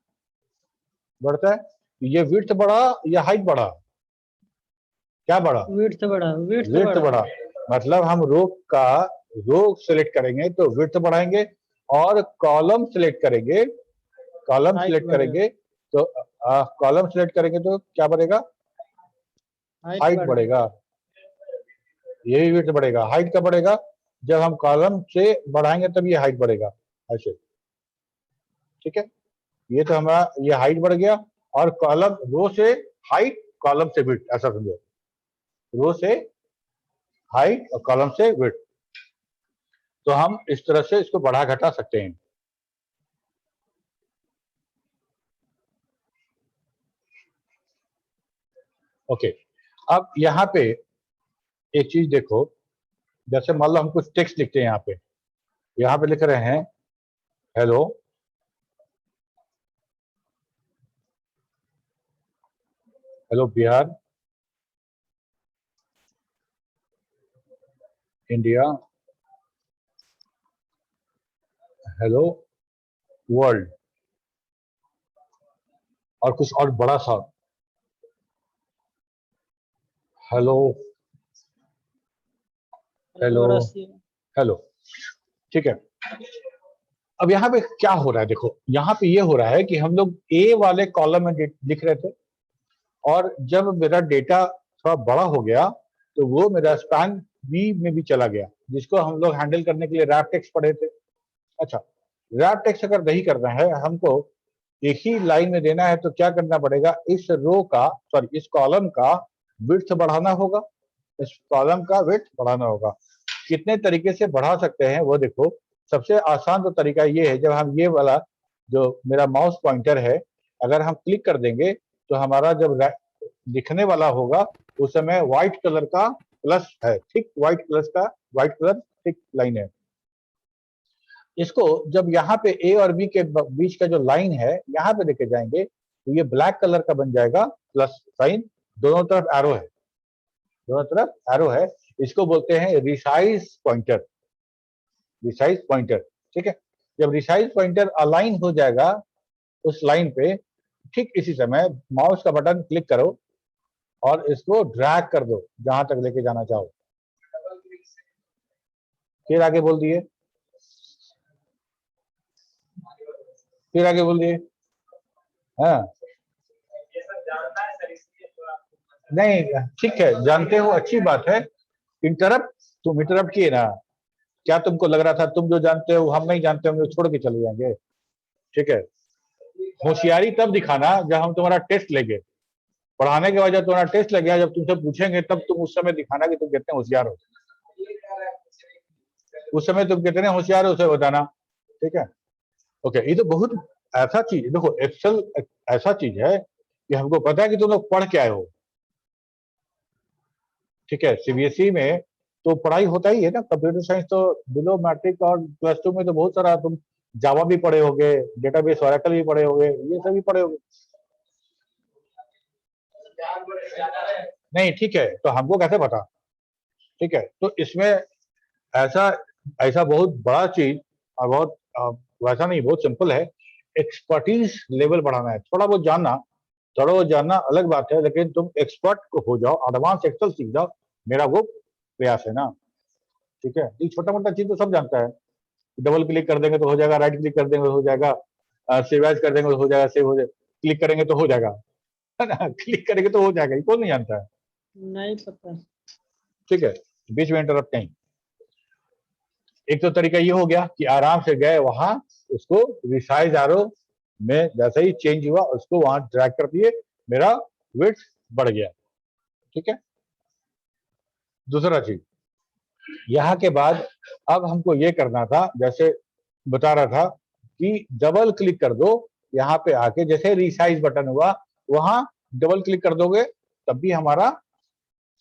बढ़ता है। ये विड्थ बढ़ा या हाइट बढ़ा, क्या बढ़ा? विड्थ बढ़ा, विड्थ बढ़ा। मतलब हम रो सेलेक्ट करेंगे तो विड्थ बढ़ाएंगे, और कॉलम सेलेक्ट करेंगे, कॉलम सेलेक्ट करेंगे तो कॉलम सेलेक्ट करेंगे तो क्या बढ़ेगा? हाइट बढ़ेगा। ये भी विड्थ बढ़ेगा। हाइट कब बढ़ेगा? जब हम कॉलम से बढ़ाएंगे तब ये हाइट बढ़ेगा, ऐसे। ठीक है, ये तो हमारा ये हाइट बढ़ गया, और कॉलम रो से हाइट, कॉलम से विड्थ, ऐसा समझो, रो से हाइट और कॉलम से विड्थ। तो हम इस तरह से इसको बढ़ा घटा सकते हैं। ओके, अब यहाँ पे एक चीज देखो, जैसे मान लो हम कुछ टेक्स्ट लिखते हैं यहाँ पे लिख रहे हैं hello, hello Bihar, India, hello world, और कुछ और बड़ा सा हेलो, हेलो, हेलो। ठीक है, अब यहाँ पे क्या हो रहा है? देखो यहाँ पे ये हो रहा है कि हम लोग ए वाले कॉलम में लिख रहे थे, और जब मेरा डेटा थोड़ा बड़ा हो गया तो वो मेरा स्पैन बी में भी चला गया, जिसको हम लोग हैंडल करने के लिए रैप टेक्स्ट पढ़े थे। अच्छा, रैप टेक्स्ट अगर नहीं करना है हमको, एक ही लाइन में देना है, तो क्या करना पड़ेगा? इस रो का, सॉरी इस कॉलम का विड्थ बढ़ाना होगा, इस कॉलम का विड्थ बढ़ाना होगा। कितने तरीके से बढ़ा सकते हैं वो देखो। सबसे आसान तो तरीका ये है, जब हम ये वाला जो मेरा माउस पॉइंटर है, अगर हम क्लिक कर देंगे तो हमारा जब दिखने वाला होगा उस समय व्हाइट कलर का प्लस है, ठीक व्हाइट कलर ठीक लाइन है। इसको जब यहाँ पे ए और बी के बीच का जो लाइन है यहाँ पे लेके जाएंगे तो ये ब्लैक कलर का बन जाएगा, प्लस साइन, दोनों तरफ एरो है, दोनों तरफ एरो है। इसको बोलते हैं रिसाइज पॉइंटर, रिसाइज पॉइंटर। ठीक है, जब रिसाइज पॉइंटर अलाइन हो जाएगा उस लाइन पे, ठीक इसी समय माउस का बटन क्लिक करो और इसको ड्रैग कर दो जहां तक लेके जाना चाहो। फिर आगे बोल दिए, फिर आगे बोल दिए। हाँ ये सब जानता है सर, इसलिए तो आपको नहीं, ठीक है, जानते हो, अच्छी बात है। इंटरप्ट, तुम इंटरप्ट किए ना, क्या तुमको लग रहा था तुम जो जानते हो हम नहीं जानते होंगे, छोड़ के चले जाएंगे? ठीक है, होशियारी तब दिखाना जब हम तुम्हारा टेस्ट लेंगे, पढ़ाने के बाद जब तुम्हारा टेस्ट लग गया, जब तुमसे पूछेंगे तब तुम उस समय दिखाना कि तुम कितने होशियार हो। उस समय तुम कितने होशियार हो उसे बताना। ठीक है, ओके। ये तो बहुत ऐसा चीज, देखो एक्सेल ऐसा चीज है कि हमको पता है कि तुम लोग पढ़ के आए हो। ठीक है, सीबीएसई में तो पढ़ाई होता ही है ना, कंप्यूटर साइंस तो बिलो मैट्रिक और +2 में तो बहुत सारा तुम जावा भी पढ़े होगे, डेटाबेस ओरेकल भी पढ़े होगे, ये सब भी पढ़े होगे। नहीं, ठीक है, तो हमको कैसे पता? ठीक है, तो इसमें ऐसा ऐसा बहुत बड़ा चीज, और बहुत वैसा नहीं, बहुत सिंपल है। एक्सपर्टीज लेवल बढ़ाना है, थोड़ा बहुत जानना, थोड़ा बहुत जानना अलग बात है, लेकिन तुम एक्सपर्ट को हो जाओ, एडवांस एक्सेल सीख जाओ, मेरा वो प्रयास है ना। ठीक है, ये छोटा मोटा चीज तो सब जानता है, डबल क्लिक कर देंगे तो हो जाएगा, राइट क्लिक कर देंगे तो हो जाएगा, सेव एज कर देंगे तो हो जाएगा, सेव हो जाएगा, क्लिक करेंगे तो हो जाएगा, है ना, क्लिक करेंगे तो हो जाएगा, ये कौन नहीं जानता है? नहीं पता। ठीक है, बीच में इंटरप्ट नहीं। एक तो तरीका ये हो गया कि आराम से गए वहां, उसको रिसाइज एरो में जैसे ही चेंज हुआ उसको वहां ड्रैग कर दिए, मेरा विड्थ बढ़ गया। ठीक है। दूसरा चीज, यहाँ के बाद अब हमको ये करना था, जैसे बता रहा था कि डबल क्लिक कर दो यहाँ पे आके, जैसे रिसाइज बटन हुआ वहां डबल क्लिक कर दोगे तब भी हमारा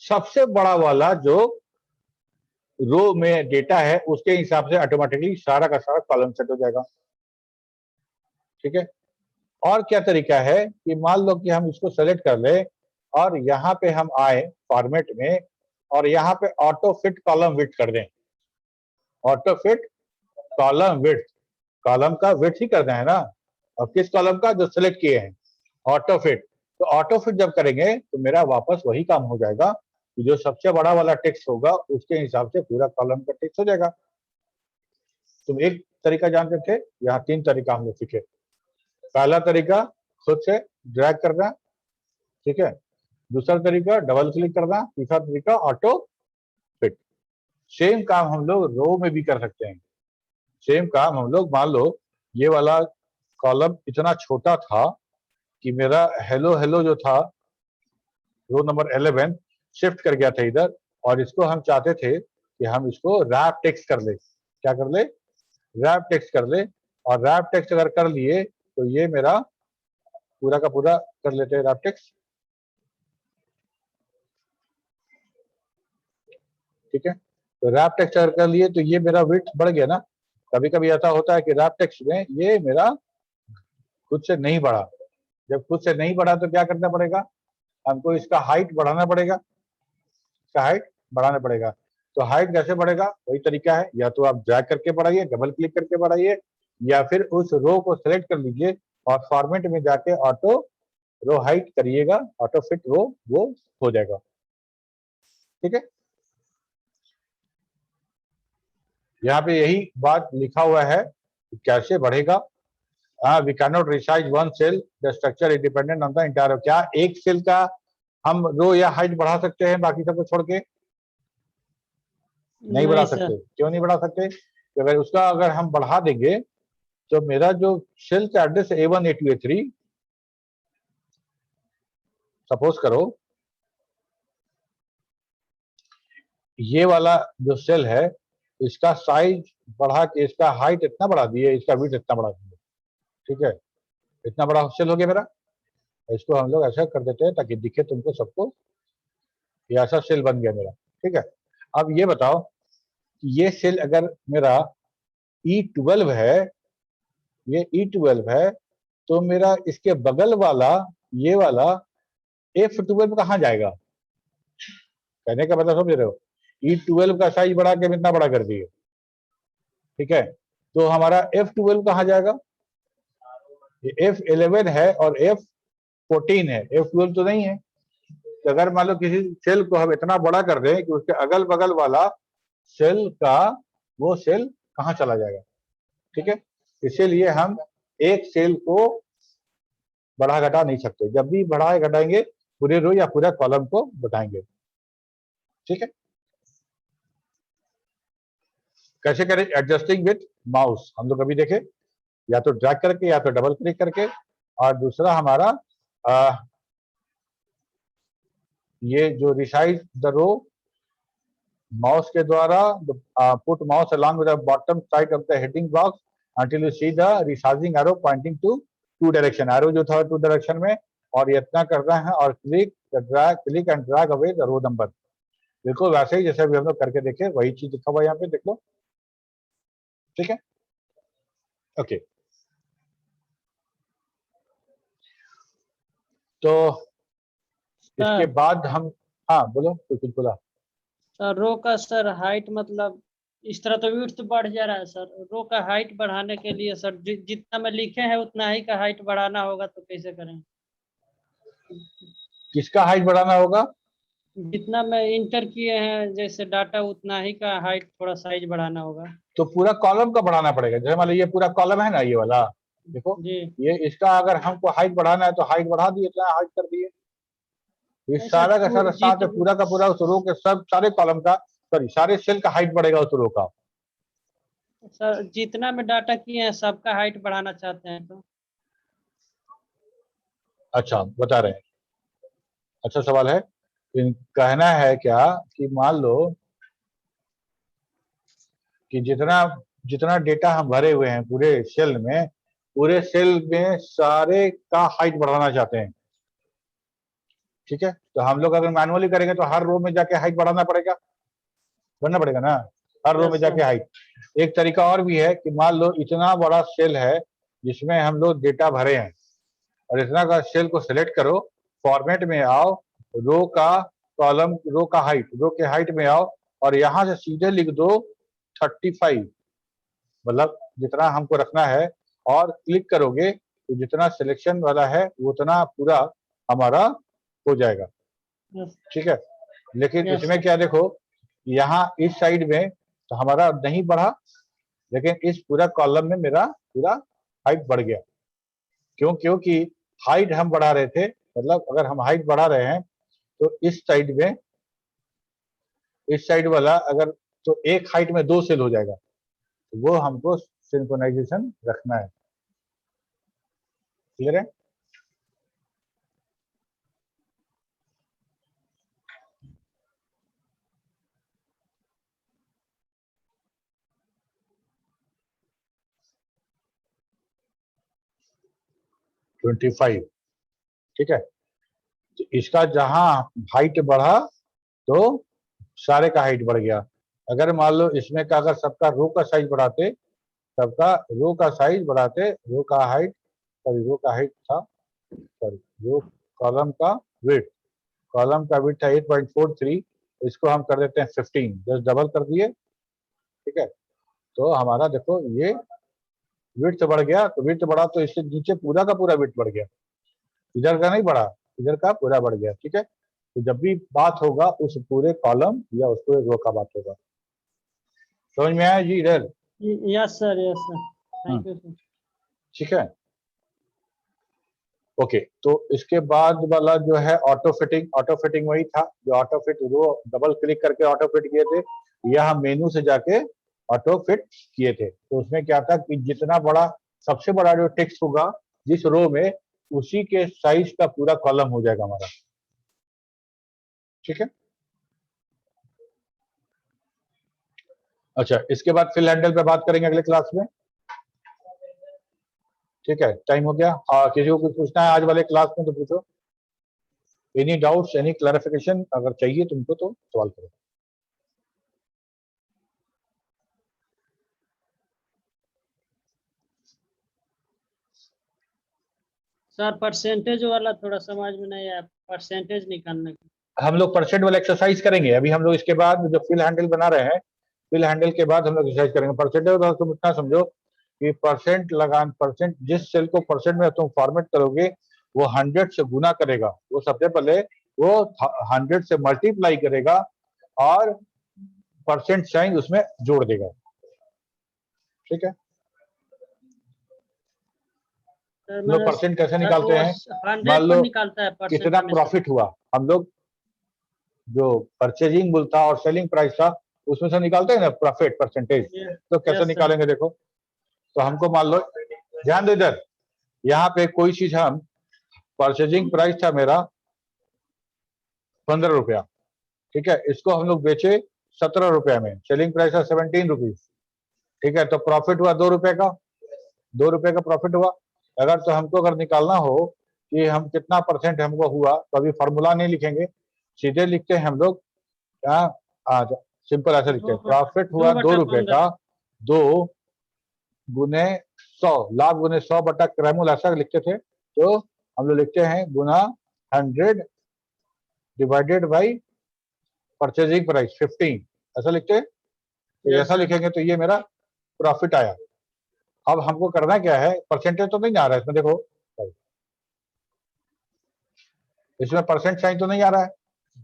सबसे बड़ा वाला जो रो में डेटा है उसके हिसाब से ऑटोमेटिकली सारा का सारा कॉलम सेट हो जाएगा। ठीक है। और क्या तरीका है कि मान लो कि हम इसको सेलेक्ट कर ले और यहाँ पे हम आए फॉर्मेट में और यहाँ पे ऑटो फिट कॉलम विड्थ कर दें। Auto fit column width, column का विड्थ ही करना है ना, और किस कॉलम का, जो सिलेक्ट किए हैं, ऑटो फिट। तो ऑटो फिट जब करेंगे तो मेरा वापस वही काम हो जाएगा कि जो सबसे बड़ा वाला टेक्स्ट होगा उसके हिसाब से पूरा कॉलम का टेक्स्ट हो जाएगा। तुम एक तरीका जानते थे, यहाँ 3 तरीका हम लोग सीखे। पहला तरीका खुद से ड्रैग करना, ठीक है। दूसरा तरीका डबल क्लिक करना, तीसरा तरीका ऑटो फिट। सेम काम हम लोग रो में भी कर सकते हैं। सेम काम हम लोग, मान लो ये वाला कॉलम इतना छोटा था कि मेरा हेलो हेलो जो था रो नंबर 11 शिफ्ट कर गया था इधर, और इसको हम चाहते थे कि हम इसको रैप टेक्स्ट कर ले। क्या कर ले? रैप टेक्स्ट कर ले। और रैप टेक्स्ट अगर कर लिए तो ये मेरा पूरा का पूरा कर लेते हैं रैप टेक्स्ट। ठीक है। तो रैप टेक्स्ट अगर कर लिए तो ये मेरा विड्थ बढ़ गया ना। कभी कभी ऐसा होता है कि रैप टेक्स्ट में ये मेरा खुद से नहीं बढ़ा। जब खुद से नहीं बढ़ा तो क्या करना पड़ेगा, हमको इसका हाइट बढ़ाना पड़ेगा। इसका हाइट बढ़ाना पड़ेगा। तो हाइट कैसे बढ़ेगा? वही तरीका है, या तो आप ड्रैग करके बढ़ाइए, डबल क्लिक करके बढ़ाइए, या फिर उस रो को सिलेक्ट कर लीजिए और फॉर्मेट में जाके ऑटो रो हाइट करिएगा, ऑटो फिट रो वो हो जाएगा। ठीक है। यहाँ पे यही बात लिखा हुआ है कैसे बढ़ेगा। We can not resize one cell, the structure is dependent on the entire. क्या एक सेल का हम रो या हाइट बढ़ा सकते हैं बाकी सबको छोड़ के? नहीं बढ़ा सकते। क्यों नहीं बढ़ा सकते? तो अगर उसका अगर हम बढ़ा देंगे तो मेरा जो सेल का address A1 A2 A3, suppose करो ये वाला जो सेल है इसका साइज बढ़ा के इसका हाइट इतना बढ़ा दिए, इसका विड्थ इतना बढ़ा दिए। ठीक है। इतना बड़ा सेल हो गया मेरा। इसको हम लोग ऐसा कर देते हैं ताकि दिखे तुमको सबको, ये ऐसा सेल बन गया मेरा। ठीक है। अब ये बताओ कि ये सेल अगर मेरा E12 है, ये E12 है, तो मेरा इसके बगल वाला ये वाला F12 कहाँ जाएगा? कहने का मतलब समझ रहे हो? E12 का साइज बढ़ा के इतना बड़ा कर दिए। ठीक है। तो हमारा F12 कहाँ जाएगा? ये F11 है और F14 है, F12 तो नहीं है। तो अगर मान लो किसी सेल को हम इतना बड़ा कर दें कि उसके अगल बगल वाला सेल का वो सेल कहाँ चला जाएगा? ठीक है। इसीलिए हम एक सेल को बढ़ा घटा नहीं सकते। जब भी बढ़ाए घटाएंगे पूरे रो या पूरा कॉलम को बताएंगे। ठीक है। कैसे करें एडजस्टिंग विथ माउस? हम लोग अभी देखे, या तो ड्रैग करके या तो डबल क्लिक करके, और दूसरा हमारा ये जो रिसाइज द रो माउस के द्वारा, put mouse along with the bottom side of the heading box until you see the resizing arrow pointing to two direction। arrow जो था 2 डायरेक्शन में, और ये इतना करना है और click and drag away the row number. बिल्कुल वैसे ही जैसे अभी हम लोग करके देखे, वही चीज लिखा हुआ यहाँ पे देख लो। ठीक है। ओके। तो इसके बाद हम, हाँ बोलो, कुछ बोला। सर रो का सर हाइट मतलब इस तरह तो विड्थ बढ़ जा रहा है सर। रो का हाइट बढ़ाने के लिए सर जितना में लिखे हैं उतना ही का हाइट बढ़ाना होगा, तो कैसे करें? किसका हाइट बढ़ाना होगा? जितना में इंटर किए हैं जैसे डाटा उतना ही का हाइट थोड़ा साइज बढ़ाना होगा। तो पूरा कॉलम का बढ़ाना पड़ेगा। जैसे मान लो ये पूरा कॉलम है ना, ये वाला देखो जी। ये इसका अगर हमको हाइट बढ़ाना है तो हाइट बढ़ा दिए, इतना हाइट कर दिए। ये सारा का सारा साथ है, पूरा का पूरा उस रो के सब सारे कॉलम का, सॉरी सारे सेल का हाइट बढ़ेगा उस रो का। सर जितना में डाटा किए हैं सबका हाइट बढ़ाना चाहते हैं तो अच्छा बता रहे हैं, अच्छा सवाल है। कहना है क्या कि मान लो कि जितना जितना डेटा हम भरे हुए हैं पूरे सेल में सारे का हाइट बढ़ाना चाहते हैं, ठीक है। तो हम लोग अगर मैनुअली करेंगे तो हर रो में जाके हाइट बढ़ाना पड़ेगा ना, हर रो Yes, में जाके sir. हाइट। एक तरीका और भी है कि मान लो इतना बड़ा सेल है जिसमें हम लोग डेटा भरे हैं, और इतना का सेल को सिलेक्ट करो, फॉर्मेट में आओ, रो का कॉलम, रो के हाइट में आओ, और यहां से सीधे लिख दो 35, मतलब जितना हमको रखना है, और क्लिक करोगे तो जितना सिलेक्शन वाला है उतना पूरा हमारा हो जाएगा, Yes. ठीक है। लेकिन Yes, इसमें sir. क्या देखो, यहाँ इस साइड में तो हमारा नहीं बढ़ा, लेकिन इस पूरा कॉलम में मेरा पूरा हाइट बढ़ गया। क्योंकि हाइट हम बढ़ा रहे थे, मतलब अगर हम हाइट बढ़ा रहे हैं तो इस साइड वाला अगर, तो एक हाइट में 2 सेल हो जाएगा, तो वो हमको सिंक्रोनाइजेशन रखना है। क्लियर है? ट्वेंटी फाइव, ठीक है। तो इसका जहां हाइट बढ़ा तो सारे का हाइट बढ़ गया। अगर मान लो इसमें का अगर सबका रो का साइज बढ़ाते, रो का हाइट, सॉरी रो का हाइट था, सॉरी रो कॉलम का विड्थ, था 8.43, इसको हम कर देते हैं 15, जस्ट डबल कर दिए, ठीक है। तो हमारा देखो ये विड्थ बढ़ गया, तो विड्थ बढ़ा तो इससे नीचे पूरा का पूरा विड्थ बढ़ गया, इधर का नहीं बढ़ा, इधर का पूरा बढ़ गया, ठीक है। तो जब भी बात होगा उस पूरे कॉलम या उस पूरे रो का बात होगा। समझ में आया जी इधर? Yes, sir. Yes, sir. Thank you, sir. ठीक है, ओके। तो इसके बाद वाला जो है ऑटो फिटिंग वही था जो ऑटो फिट, रो डबल क्लिक करके ऑटो फिट किए थे, या हम मेनू से जाके ऑटो फिट किए थे। तो उसमें क्या था कि जितना बड़ा, सबसे बड़ा जो टेक्स्ट होगा जिस रो में, उसी के साइज का पूरा कॉलम हो जाएगा हमारा, ठीक है। अच्छा, इसके बाद फिल हैंडल पे बात करेंगे अगले क्लास में, ठीक है। टाइम हो गया, किसी को कुछ पूछना है आज वाले क्लास में तो पूछो। एनी डाउट्स, एनी क्लैरिफिकेशन अगर चाहिए तुमको तो सवाल करो। सर परसेंटेज वाला थोड़ा समझ में नहीं आया, परसेंटेज निकालने का। हम लोग परसेंट वाला एक्सरसाइज करेंगे अभी, हम लोग इसके बाद जो फिल हैंडल बना रहे हैं, फिल हैंडल के बाद हम लोग एक्सरसाइज करेंगे। परसेंटेज वाला तुम इतना समझो कि परसेंट जिस सेल को परसेंट में तुम फॉर्मेट करोगे वो 100 से गुना करेगा, वो सबसे पहले वो 100 से मल्टीप्लाई करेगा और परसेंट साइन उसमें जोड़ देगा, ठीक है। हम लोग परसेंट कैसे निकालते हैं, 100 मान लो पर निकालता है परसेंट कितना में से। प्रॉफिट हुआ, हम लोग जो परचेजिंग बिल था और सेलिंग प्राइस था उसमें से निकालते हैं ना प्रॉफिट परसेंटेज। तो कैसे Yes, sir. निकालेंगे देखो, तो हमको मान लो, ध्यान दो इधर, यहाँ पे कोई चीज हम, परचेजिंग प्राइस था मेरा 15 रुपया, ठीक है, इसको हम लोग बेचे 17 रुपया में, सेलिंग प्राइस था 17 रुपीज, ठीक है। तो प्रॉफिट हुआ 2 रुपए का, 2 रुपए का प्रॉफिट हुआ। अगर तो हमको अगर निकालना हो कि हम कितना परसेंट हमको हुआ, तो अभी फॉर्मूला नहीं लिखेंगे, सीधे लिखते हैं हम लोग, सिंपल ऐसे लिखते हैं, प्रॉफिट हुआ 2 रुपए का, 2 गुने 100, लाख गुने 100 बटा क्रैमुल, ऐसा लिखते थे। तो हम लोग लिखते हैं गुना 100 डिवाइडेड बाई परचेजिंग प्राइस 15, ऐसा लिखते हैं। तो Yes, ऐसा sir. लिखेंगे तो ये मेरा प्रॉफिट आया। अब हमको करना क्या है, परसेंटेज तो नहीं आ रहा है इसमें, देखो इसमें परसेंट साइन तो नहीं आ रहा है,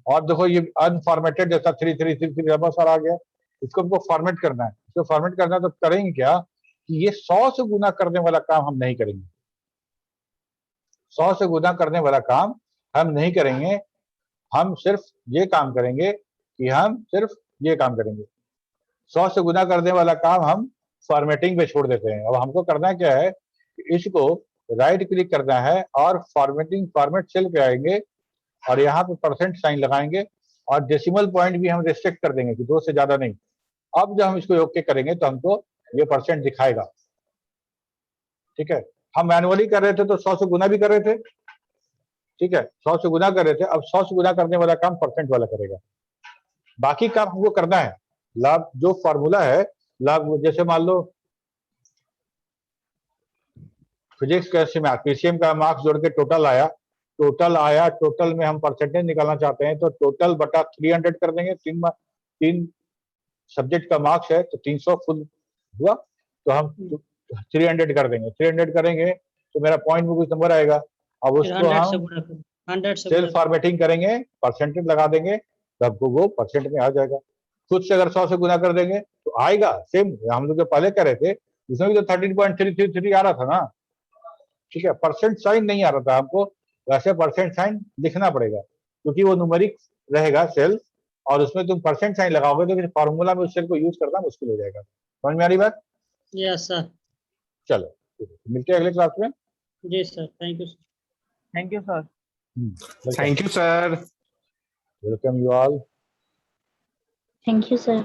और देखो ये अनफॉर्मेटेड जैसा 3333 बहुत सारा आ गया, इसको हमको फॉर्मेट करना है। इसको फॉर्मेट करना है तो करेंगे क्या कि ये 100 से गुना करने वाला काम हम नहीं करेंगे, 100 से गुना करने वाला काम हम नहीं करेंगे, हम सिर्फ ये काम करेंगे कि हम सिर्फ ये काम करेंगे। 100 से गुना करने वाला काम हम फॉर्मेटिंग पे छोड़ देते हैं। अब हमको करना क्या है, इसको राइट क्लिक करना है और फॉर्मेट सेल पे आएंगे और यहाँ पे परसेंट साइन लगाएंगे और डेसिमल पॉइंट भी हम रिस्ट्रिक्ट कर देंगे कि 2 से ज्यादा नहीं। अब जब हम इसको ओके करेंगे तो हमको ये परसेंट दिखाएगा। ठीक है, हम मैनुअली कर रहे थे तो 100 से गुना भी कर रहे थे। ठीक है, 100 से गुना कर रहे थे, अब 100 से गुना करने वाला काम परसेंट वाला करेगा। बाकी काम हमको करना है। लाभ जो फॉर्मूला है, लाभ जैसे मान लो फिजिक्स केमिस्ट्री मैथ पीसीएम का मार्क्स जोड़ के टोटल आया, टोटल में हम परसेंटेज निकालना चाहते हैं तो टोटल बटा 300 कर देंगे। 3 सब्जेक्ट का मार्क्स है तो 300 फुल हुआ तो हम 300 कर देंगे। 300 करेंगे तो मेरा पॉइंट में कुछ नंबर आएगा। अब फिर उसको 100 से हम गुणा करो, 100 से सेल गुणा करो। फॉर्मेटिंग करेंगे, परसेंटेज लगा देंगे तो आपको वो परसेंट में आ जाएगा। खुद से अगर 100 से गुना कर देंगे तो आएगा सेम। हम लोग जो पहले कर रहे थे उसमें भी तो 13.333 आ रहा था ना। ठीक है, परसेंट साइन नहीं आ रहा था हमको, वैसे परसेंट साइन लिखना पड़ेगा क्योंकि वो न्यूमेरिक रहेगा सेल और उसमें तुम परसेंट साइन लगाओगे तो फिर फॉर्मूला में उस सेल को यूज करना मुश्किल हो जाएगा। समझ में आ रही बात? Yes sir. चलो मिलते हैं अगले क्लास में। जी sir, thank you. Thank you sir. Thank you sir. Welcome you all. Thank you sir.